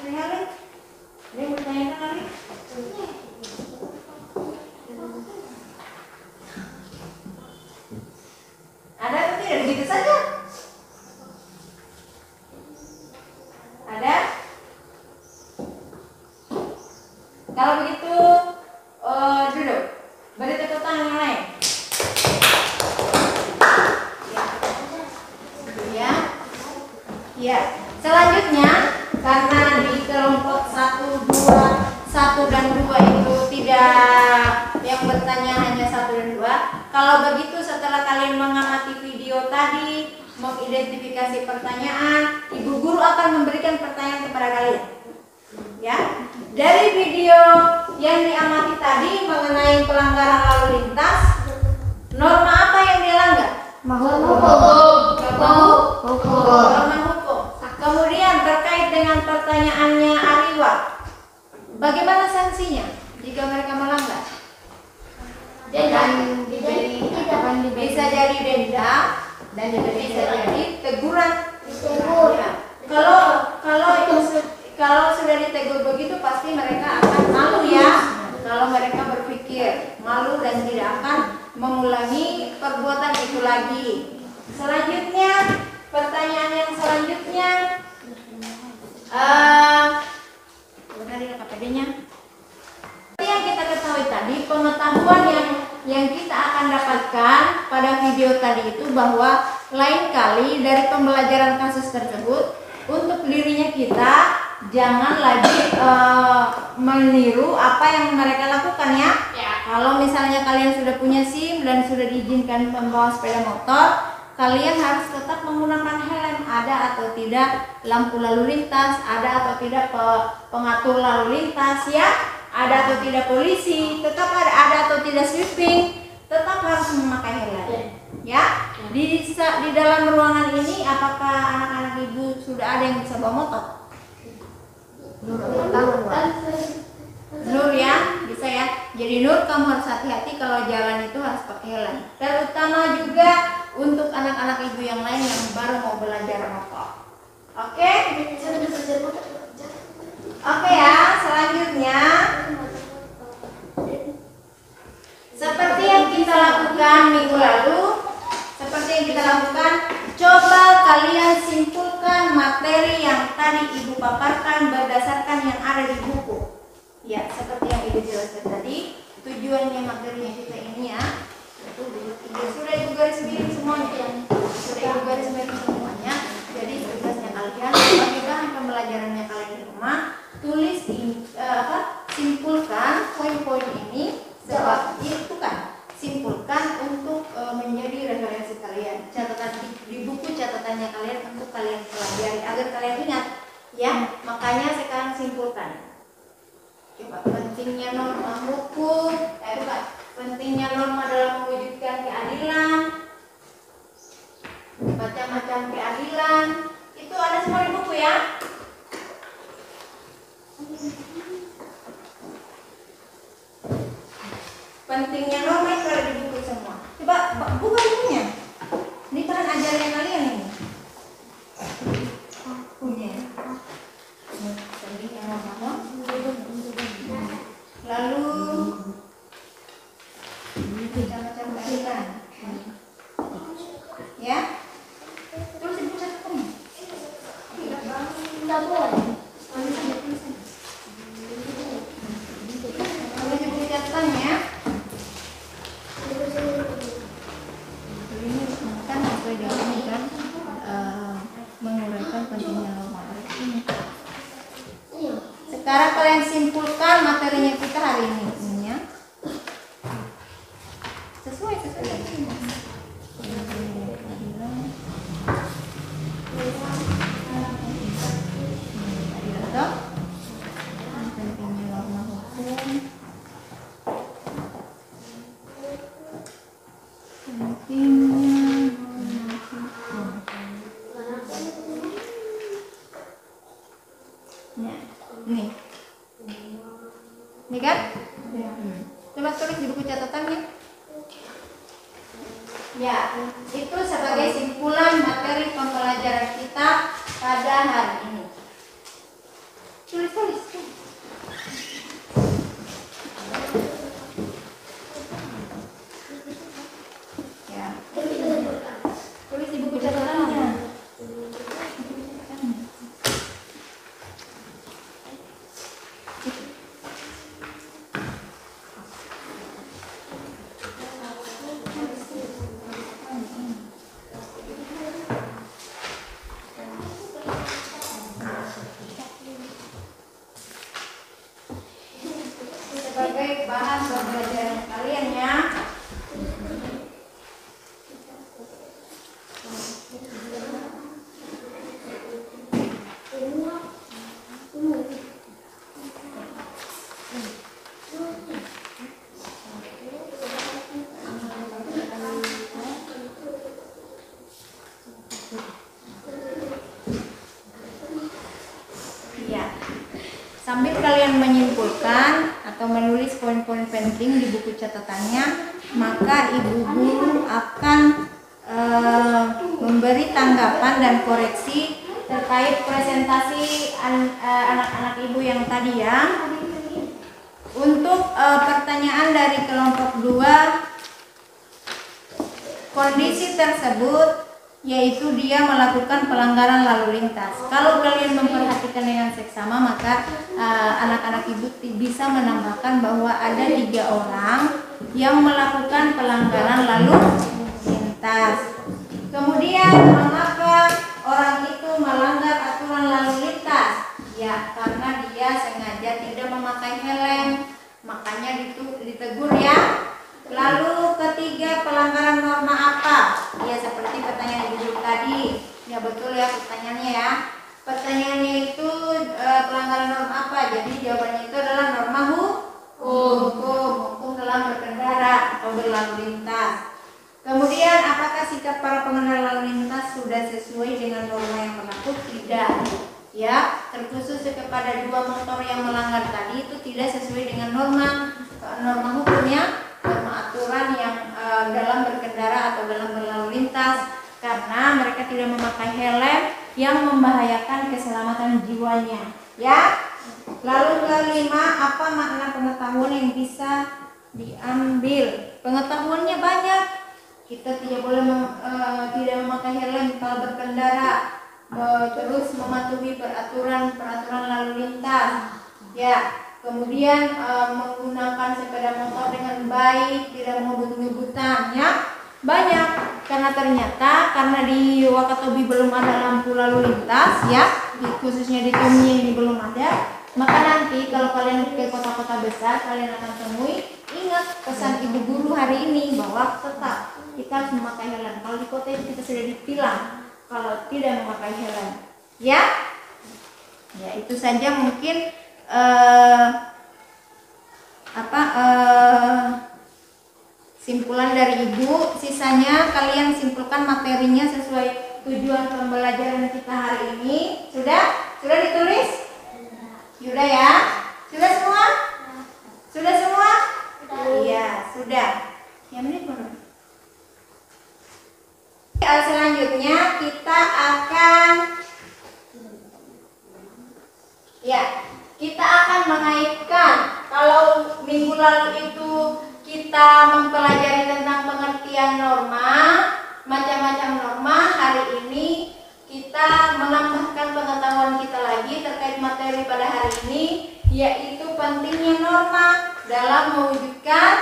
dikasih pertanyaan, ibu guru akan memberikan pertanyaan kepada kalian. Ya, dari video yang diamati tadi mengenai pelanggaran lalu lintas, norma apa yang dilanggar? Norma hukum. Kemudian terkait dengan pertanyaannya Ariwa, bagaimana sanksinya jika mereka melanggar? Bisa jadi denda dan bisa jadi teguran. Ya. Kalau sudah ditegur begitu pasti mereka akan malu ya. Kalau mereka berpikir malu dan tidak akan mengulangi perbuatan itu lagi. Selanjutnya, pertanyaan yang selanjutnya, KPD-nya. Seperti yang kita ketahui tadi, pengetahuan yang kita akan dapatkan pada video tadi itu bahwa lain kali dari pembelajaran kasus tersebut, untuk dirinya kita jangan lagi meniru apa yang mereka lakukan ya. Kalau misalnya kalian sudah punya SIM dan sudah diizinkan membawa sepeda motor, kalian harus tetap menggunakan helm, ada atau tidak lampu lalu lintas, ada atau tidak pengatur lalu lintas ya, ada atau tidak polisi, tetap ada atau tidak sweeping, tetap harus memakai helm ya. Di dalam ruangan ini apakah anak-anak ibu sudah ada yang bisa bawa motor? Nur ya, bisa ya. Jadi Nur, kamu harus hati-hati kalau jalan itu harus pakai helm. Terutama juga untuk anak-anak ibu yang lain yang baru mau belajar motor. Oke? Oke ya, selanjutnya seperti yang kita lakukan minggu lalu, coba kalian simpulkan materi yang tadi ibu paparkan berdasarkan yang ada di buku. Ya, seperti yang ibu jelaskan tadi, tujuannya materinya kita ini ya, sudah ibu garis miring semuanya. Jadi tugasnya kalian sebagai bahan pembelajarannya kalian di rumah, tulis simpulkan poin-poin ini sebab itu kan simpulkan untuk menjadi referensi kalian, catatan di buku catatannya kalian untuk kalian pelajari agar kalian ingat ya. Makanya sekarang simpulkan. Coba pentingnya norma hukum, pentingnya norma dalam mewujudkan keadilan, macam-macam keadilan, itu ada semua di buku ya. Pentingnya norma itu ada di buku semua. Coba buka bukunya. Ini kan ajaran kalian ini. Punya. Pentingnya norma. Lalu macam-macam keadilan. Ya. Terus ibu catatannya. Tidak boleh. Kalau ibu catatannya. Menguraikan pentingnya norma ini. Sekarang kalian simpulkan materinya kita hari ini ya. Sesuai dengan ini. Pentingnya norma hukum. Ini kan? Coba tulis di buku catatannya. Ya, itu sebagai simpulan materi pembelajaran kita pada hari ini. Tulis. Ya. Tulis di buku catatannya. Sebagai bahan pembelajaran kalian ya. Ya. Sambil kalian menyimpulkan atau menulis poin-poin penting di buku catatannya, maka ibu guru akan memberi tanggapan dan koreksi terkait presentasi anak-anak ibu yang tadi ya. Untuk pertanyaan dari kelompok 2, kondisi tersebut yaitu dia melakukan pelanggaran lalu lintas. Kalau kalian memperhatikan dengan seksama, maka anak-anak ibu bisa menambahkan bahwa ada 3 orang yang melakukan pelanggaran lalu lintas. Kemudian mengapa orang itu melanggar aturan lalu lintas? Ya, karena dia sengaja tidak memakai helm, makanya ditegur ya. Lalu ketiga, pelanggaran norma apa? Ya, seperti pertanyaan ibu guru tadi. Ya betul ya pertanyaannya ya. Pertanyaannya itu pelanggaran norma apa? Jadi jawabannya itu adalah norma hukum dalam berkendara atau berlalu lintas. Kemudian apakah sikap para pengendara lalu lintas sudah sesuai dengan norma yang berlaku? Tidak. Ya, terkhusus kepada 2 motor yang melanggar tadi itu tidak sesuai dengan norma hukumnya, norma aturan yang dalam berkendara atau dalam berlalu lintas, karena mereka tidak memakai helm yang membahayakan keselamatan jiwanya. Ya. Lalu kelima, apa makna pengetahuan yang bisa diambil? Pengetahuannya banyak. Kita tidak boleh tidak memakai helm kalau berkendara, terus mematuhi peraturan lalu lintas. Ya. Kemudian menggunakan sepeda motor dengan baik, tidak ngebut-ngebutan ya. Banyak, karena di Wakatobi belum ada lampu lalu lintas ya, khususnya di Tomie ini belum ada. Maka nanti kalau kalian ke kota-kota besar, kalian akan temui, ingat pesan ibu guru hari ini bahwa tetap kita harus memakai helm. Kalau di kota itu kita sudah ditilang kalau tidak memakai helm. Ya, itu saja mungkin simpulan dari ibu. Sisanya kalian simpulkan materinya sesuai tujuan pembelajaran kita hari ini. Sudah ditulis? Sudah ya? Sudah semua? Sudah semua? Iya, sudah. Yang ini pun. Selanjutnya kita akan mengaitkan, kalau minggu lalu itu kita mempelajari tentang pengertian norma, macam-macam norma, hari ini kita menambahkan pengetahuan kita lagi terkait materi pada hari ini, yaitu pentingnya norma dalam mewujudkan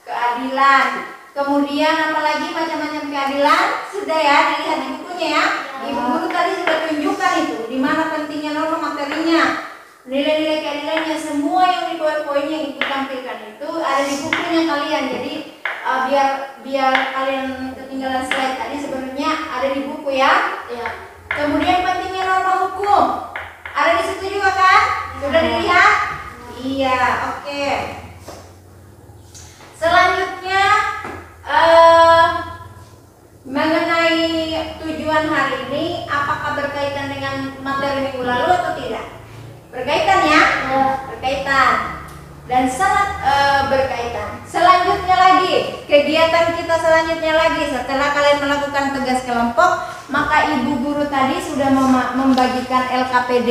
keadilan. Kemudian apalagi macam-macam keadilan, sudah ya dilihat di bukunya ya. Ibu guru tadi sudah tunjukkan itu, di mana pentingnya norma materinya. Nilai-nilai keadilannya, semua yang di poin-poin yang ibu tampilkan itu ada di bukunya kalian. Jadi biar kalian ketinggalan slide tadi, sebenarnya ada di buku ya. Kemudian pentingnya norma hukum, ada di situ juga kan? Sudah dilihat? Iya, oke. Selanjutnya mengenai tujuan hari ini, apakah berkaitan dengan materi minggu lalu atau tidak? Berkaitan ya? Berkaitan, dan sangat berkaitan. Selanjutnya lagi, kegiatan kita selanjutnya lagi, setelah kalian melakukan tugas kelompok, maka ibu guru tadi sudah membagikan LKPD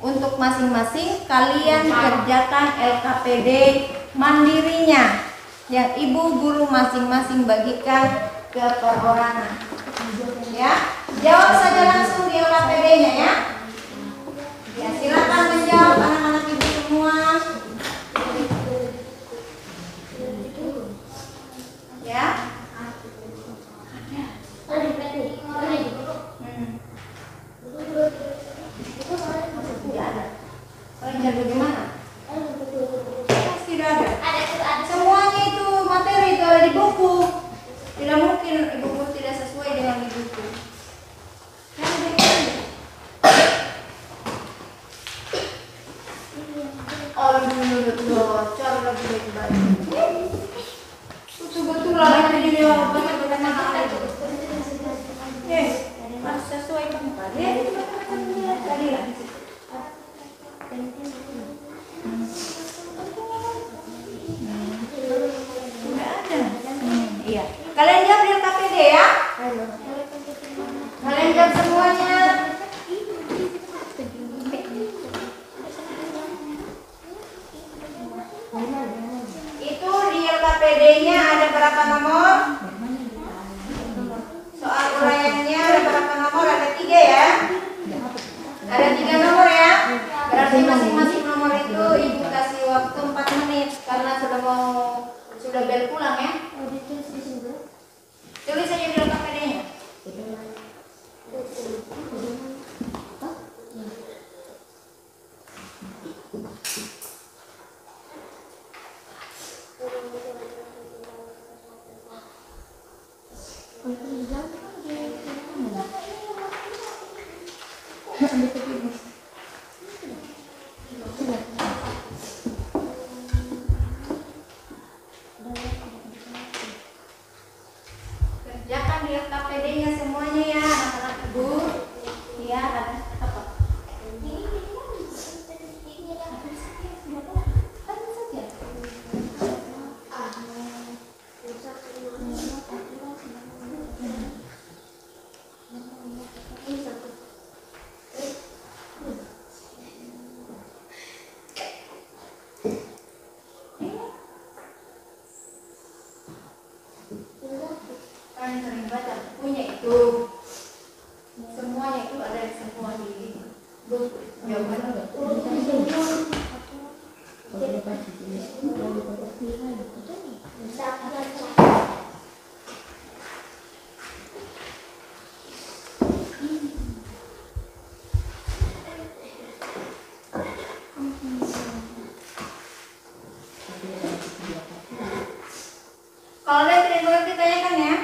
untuk masing-masing. Kalian kerjakan LKPD mandirinya, yang ibu guru masing-masing bagikan ke perorangan. Ya, jawab saja langsung di LKPD-nya ya. Ya, silakan menjawab anak-anak ibu semua. Ya. Pelajar bagaimana? Pasti tidak ada. Semuanya itu materi itu ada di buku. Tidak mungkin ibu guru tidak sesuai dengan di buku. Betul-betul lah itu jadi sesuai kamu tadi lah. Nggak ada. Iya. Kalian jawab di KPD ya. Kalian jawab semuanya. Itu di LKPD-nya ada berapa nomor? Soal uraiannya ada berapa nomor? Ada 3 ya? Ada 3 nomor ya? Berarti masing-masing nomor itu ibu kasih waktu 4 menit karena sudah bel pulang ya? Tulis saja di LKPD-nya. Kerjakan di LKPD-nya semuanya ya, anak-anak ibu. Ya, ada apa? Kalian sering baca bukunya itu, semuanya itu ada semua di buku jawabannya. Kalau ada yang tidak mengerti tanyakan ya.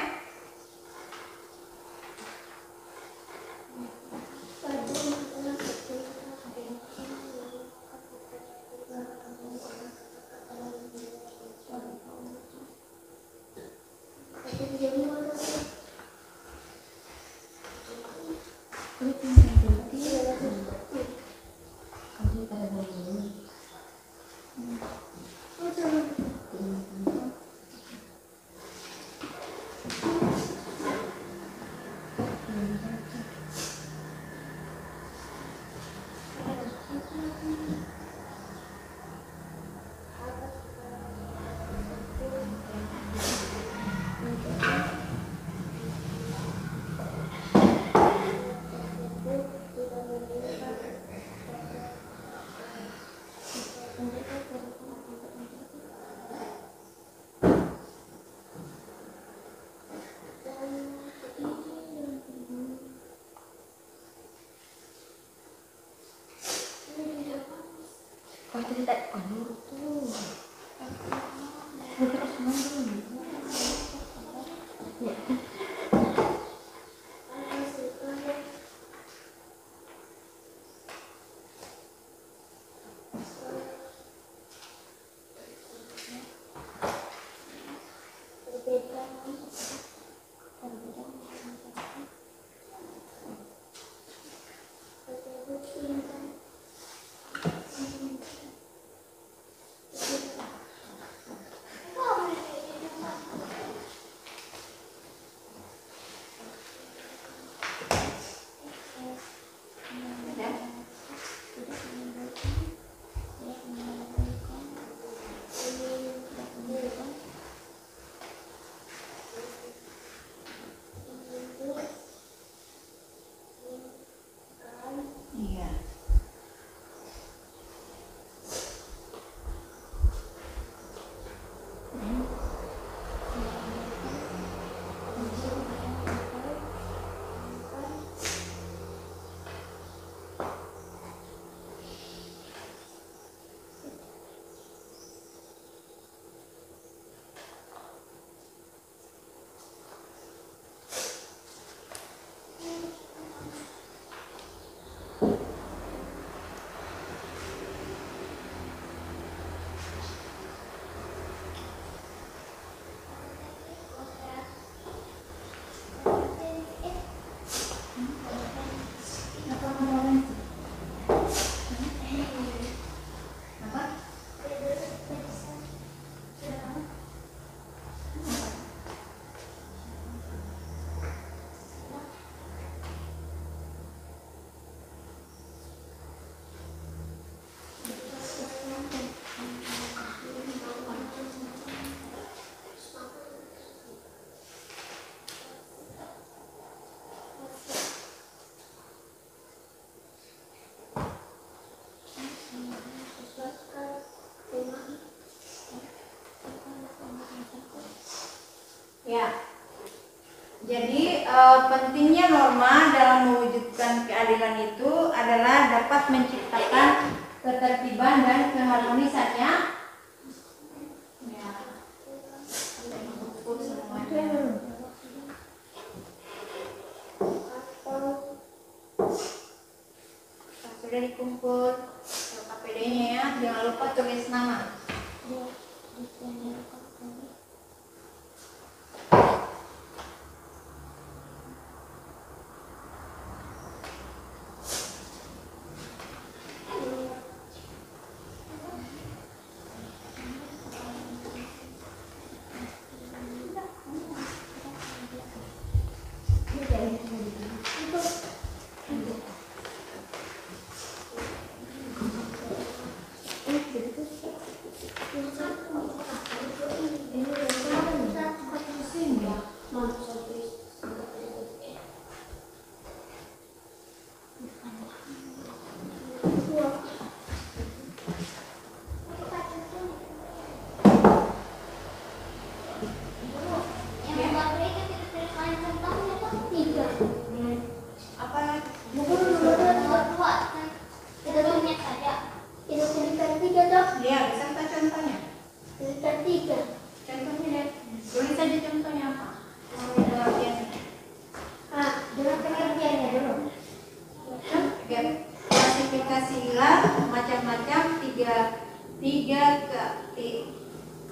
Ya. Jadi pentingnya norma dalam mewujudkan keadilan itu adalah dapat menciptakan ketertiban dan keharmonisannya. Ya. Sudah dikumpul KPD-nya ya, jangan lupa tulis nama.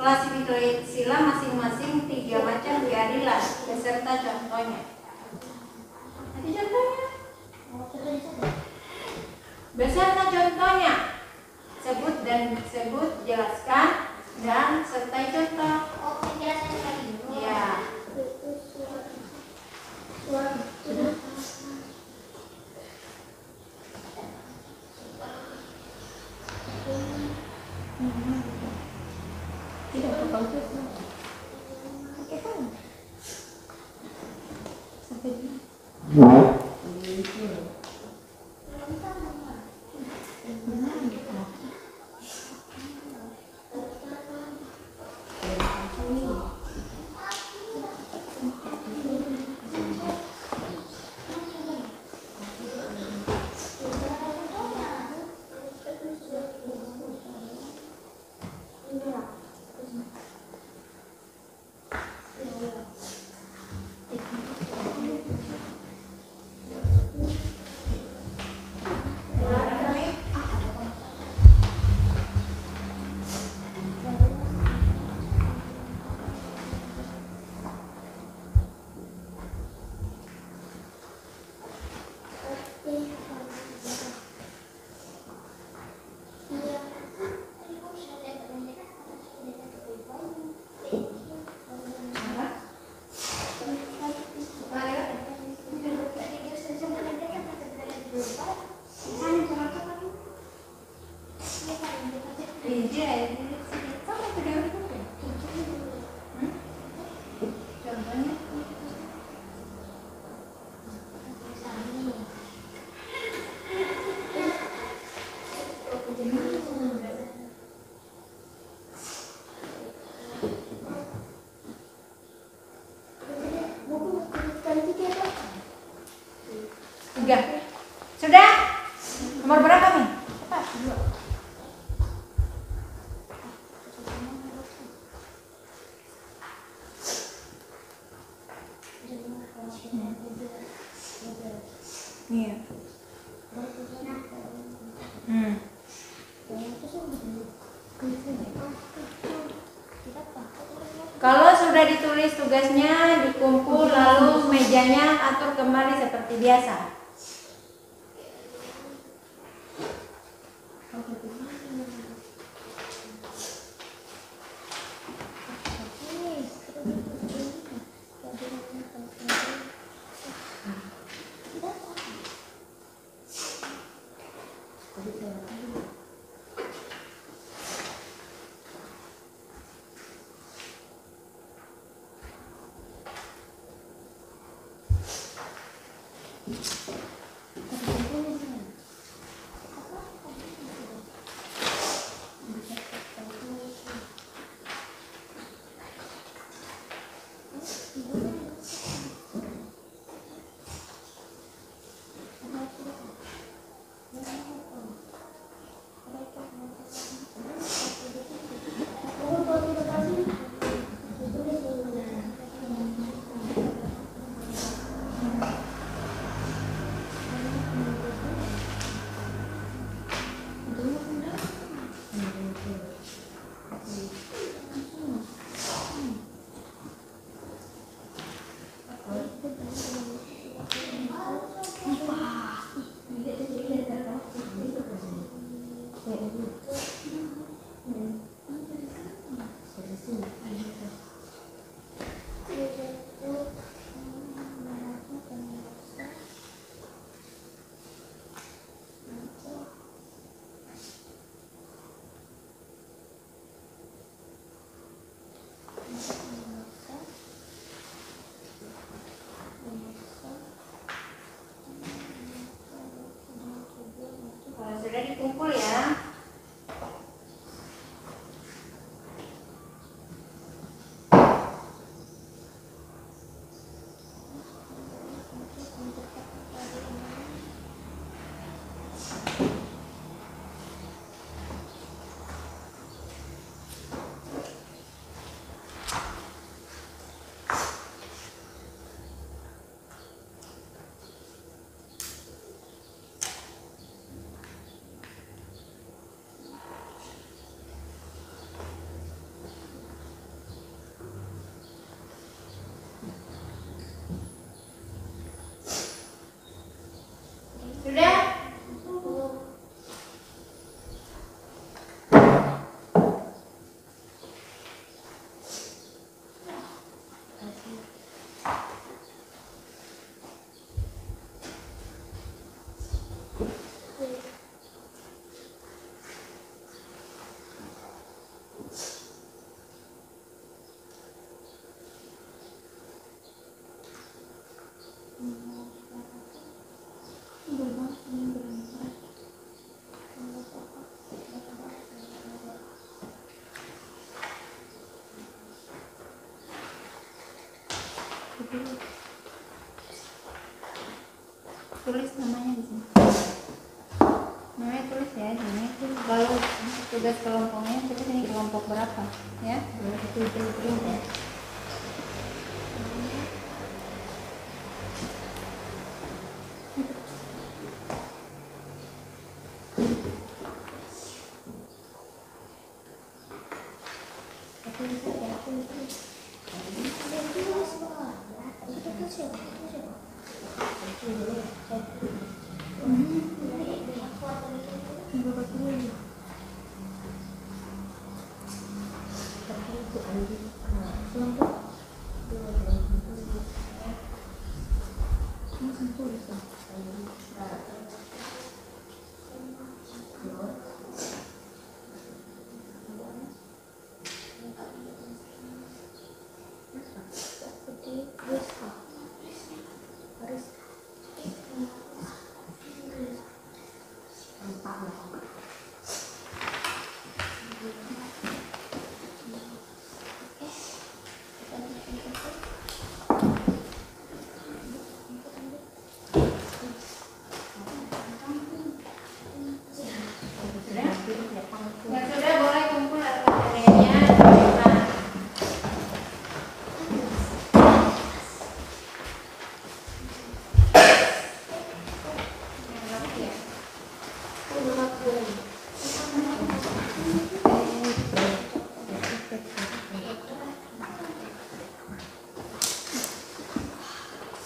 Klasifikasi sila masing-masing 3 macam keadilan beserta contohnya. Nanti contohnya. Beserta contohnya. Sebut dan sebut, jelaskan dan sertai contoh. Oh, penjelasan lagi. Ya. Tidak bagus. Oke kan? Sampai sudah? Nomor berapa nih? Cepat. Iya. Kalau sudah ditulis tugasnya, dikumpul, lalu mejanya atur kembali seperti biasa. Kalau sudah dikumpul ya. Sudah? Tulis namanya di sini. Namanya tulis ya, ini kalau tugas kelompoknya tulis ini kelompok berapa ya? Ya sudah, boleh kumpul atau materinya. Nah,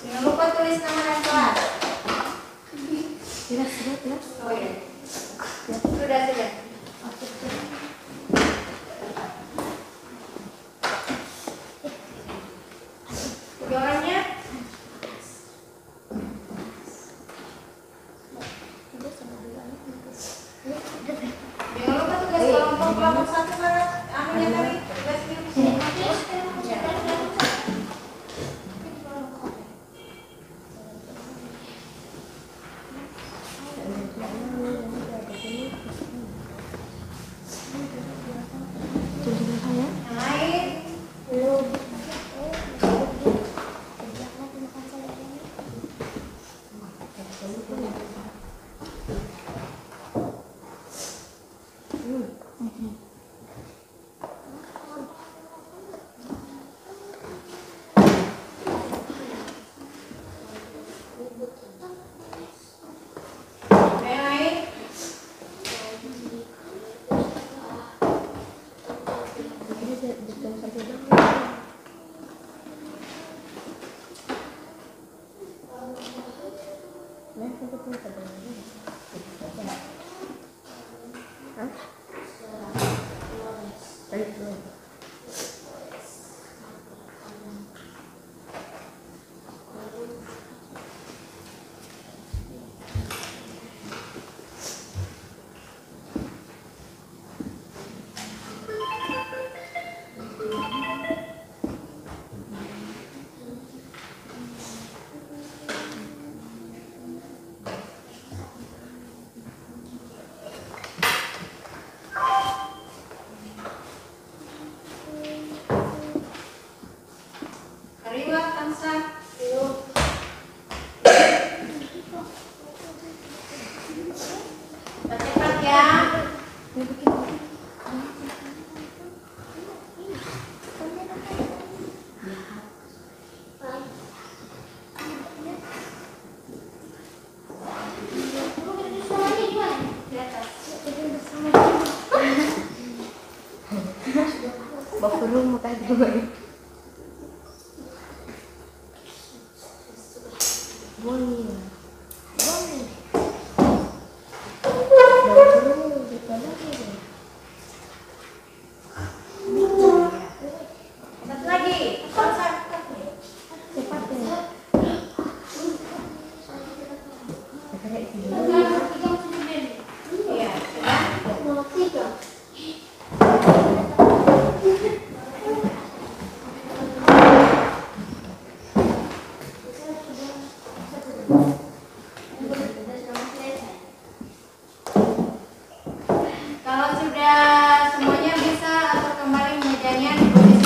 jangan lupa tulis nama dan kelas. Oh iya. Sudah. Jawabannya? Jangan lupa tugas kelompok 1 Maret. Anunya tadi tugas skripsi. Yang lain? Yang lain? Hah? Hasan? Cepat ya. Bapak mau tadi boleh. Satu lagi. Hasan. Iya, sudah. Kalau sudah semuanya bisa atur kembali mejanya di posisi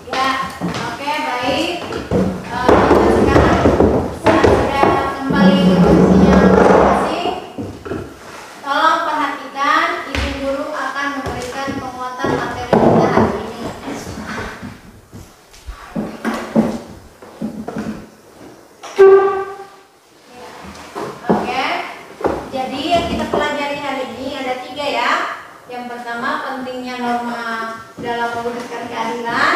Ya, oke, baik. Sekarang sudah kembali ke posisinya masing-masing. Tolong perhatikan, ibu guru akan memberikan penguatan materi kita hari ini. Oke, jadi yang kita pelajari hari ini ada 3 ya. Yang pertama, pentingnya norma dalam mewujudkan keadilan.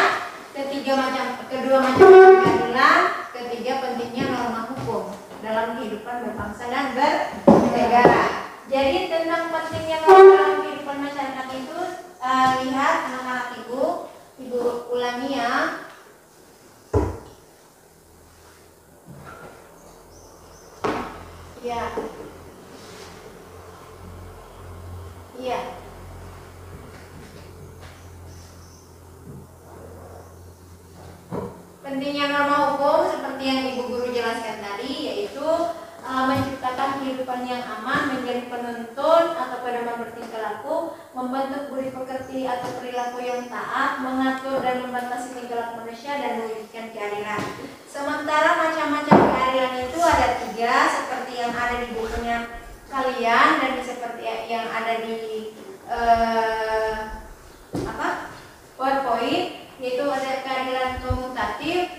Kedua macam keadilan. Ketiga, pentingnya norma hukum dalam kehidupan berbangsa dan bernegara. Jadi tentang pentingnya norma dalam kehidupan masyarakat itu, lihat anak-anak ibu ulangi ya. Ya. Iya. Pentingnya norma hukum seperti yang ibu guru jelaskan tadi, yaitu menciptakan kehidupan yang aman, menjadi penuntun atau pedoman bertingkah laku, membentuk budi pekerti atau perilaku yang taat, mengatur dan membatasi tingkah laku manusia, dan mewujudkan keadilan. Sementara macam-macam keadilan itu ada 3, seperti yang ada di bukunya kalian dan seperti yang ada di PowerPoint, yaitu ada keadilan komutatif,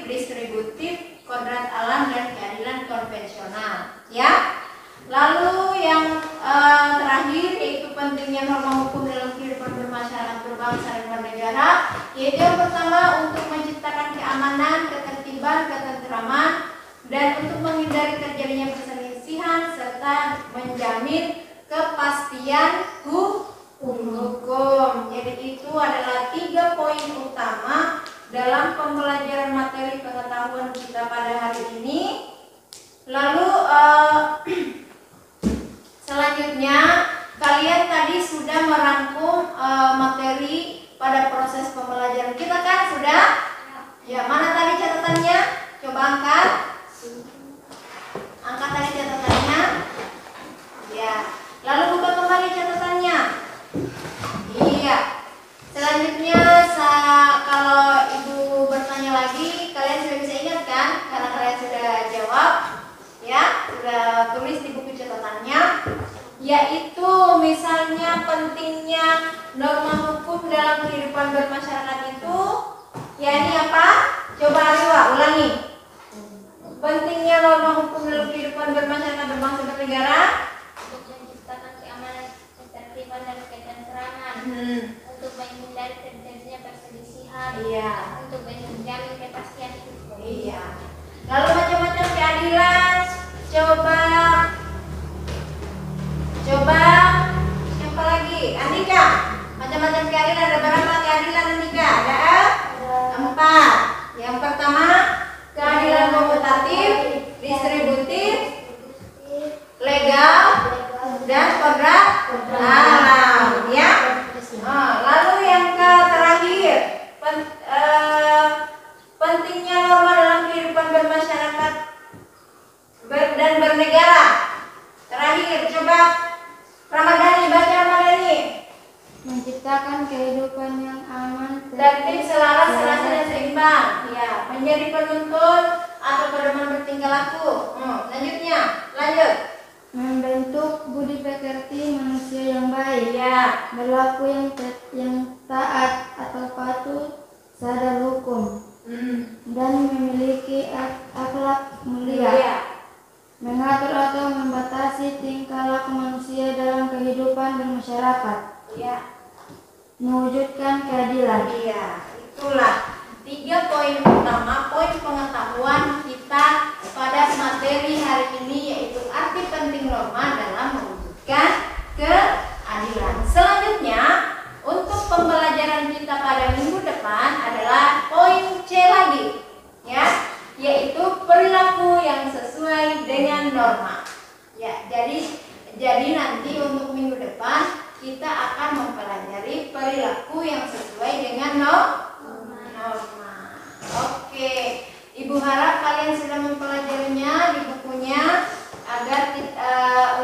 distributif, kodrat alam, dan keadilan konvensional. Ya. Lalu yang terakhir yaitu pentingnya norma hukum dalam kehidupan bermasyarakat, berbangsa, dan bernegara, yaitu yang pertama untuk menciptakan keamanan, ketertiban, ketentraman, dan untuk menghindari terjadinya perselisihan serta menjamin kepastian hukum. Jadi itu adalah 3 poin utama dalam pembelajaran materi pengetahuan kita pada hari ini. Lalu selanjutnya kalian tadi sudah merangkum materi pada proses pembelajaran kita kan? Sudah? Ya, mana tadi catatannya? Coba angkat. Angkat tadi catatannya. Ya. Lalu buka kembali catatannya. Iya. Selanjutnya kalau ibu bertanya lagi, kalian sudah bisa ingat kan? Karena kalian sudah jawab, ya, sudah tulis di buku catatannya. Yaitu misalnya pentingnya norma hukum dalam kehidupan bermasyarakat itu, ya ini apa? Coba Ariwa ulangi. pentingnya norma hukum dalam kehidupan bermasyarakat berbangsa bernegara. Untuk menciptakan keamanan, ketertiban dan ketentraman. Untuk menghindari terjadinya perselisihan. Iya. Untuk menjamin kepastian hukum. Iya. Lalu macam-macam keadilan. Coba siapa lagi? Andika. Macam-macam keadilan ada berapa keadilan Andika? Ada 4. Yang pertama keadilan komutatif, distributif, legal, dan kodrat alam. Ya. Lalu yang terakhir pentingnya norma dalam kehidupan bermasyarakat dan bernegara. Terakhir, coba Ramadhani, baca Ramadhani. Menciptakan kehidupan yang aman, Tertib, selaras, serasi, dan seimbang. Ya, menjadi penuntun atau pedoman bertingkah laku. Lanjut. membentuk budi pekerti manusia yang baik, Ya. berlaku yang taat atau patuh sadar hukum, dan memiliki akhlak mulia. Ya. Mengatur atau membatasi tingkah laku manusia dalam kehidupan bermasyarakat. Ya. Mewujudkan keadilan. Iya, itulah 3 poin utama, poin pengetahuan kita pada materi hari ini, yaitu arti penting norma dalam mewujudkan keadilan. Selanjutnya, untuk pembelajaran kita pada minggu depan adalah poin C lagi, ya, yaitu perilaku yang sesuai dengan norma. Ya, jadi nanti untuk minggu depan kita akan mempelajari perilaku yang sesuai dengan norma. Oke, Ibu harap kalian sudah mempelajarinya di bukunya, agar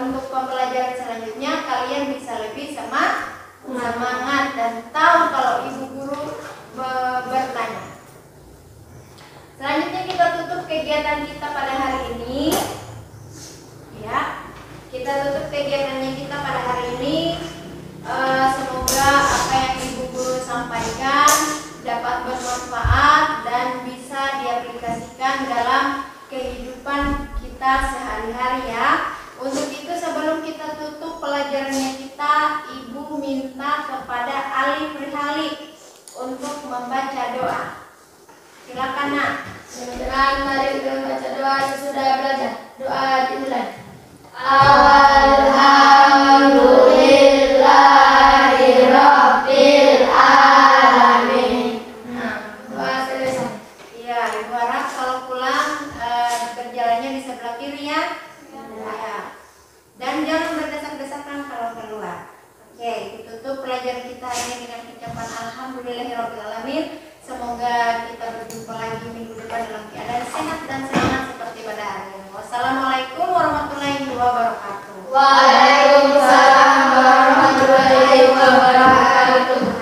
untuk pembelajaran selanjutnya kalian bisa lebih semangat dan tahu kalau Ibu Guru bertanya. Selanjutnya kita tutup kegiatan kita pada hari ini. Ya, kita tutup kegiatannya kita pada hari ini. Semoga apa yang Ibu Guru sampaikan dapat bermanfaat dan bisa diaplikasikan dalam kehidupan kita sehari-hari ya. Untuk itu sebelum kita tutup pelajarannya kita, Ibu minta kepada Ali Prihali untuk membaca doa. Silakan Nak. Mari kita membaca doa sesudah belajar. Doa dimulai. Alhamdulillahirabbil alamin. Doa selesai. Iya, Ibu harap kalau pulang berjalannya di sebelah kiri ya. Ya. Dan jangan berdesak-desakan kalau keluar. Oke, ditutup pelajaran kita ini dengan ucapan alhamdulillahirabbil alamin. Semoga kita berjumpa lagi minggu depan dalam keadaan sehat dan semangat seperti pada hari ini. Wassalamualaikum warahmatullahi wabarakatuh. Waalaikumsalam warahmatullahi wabarakatuh.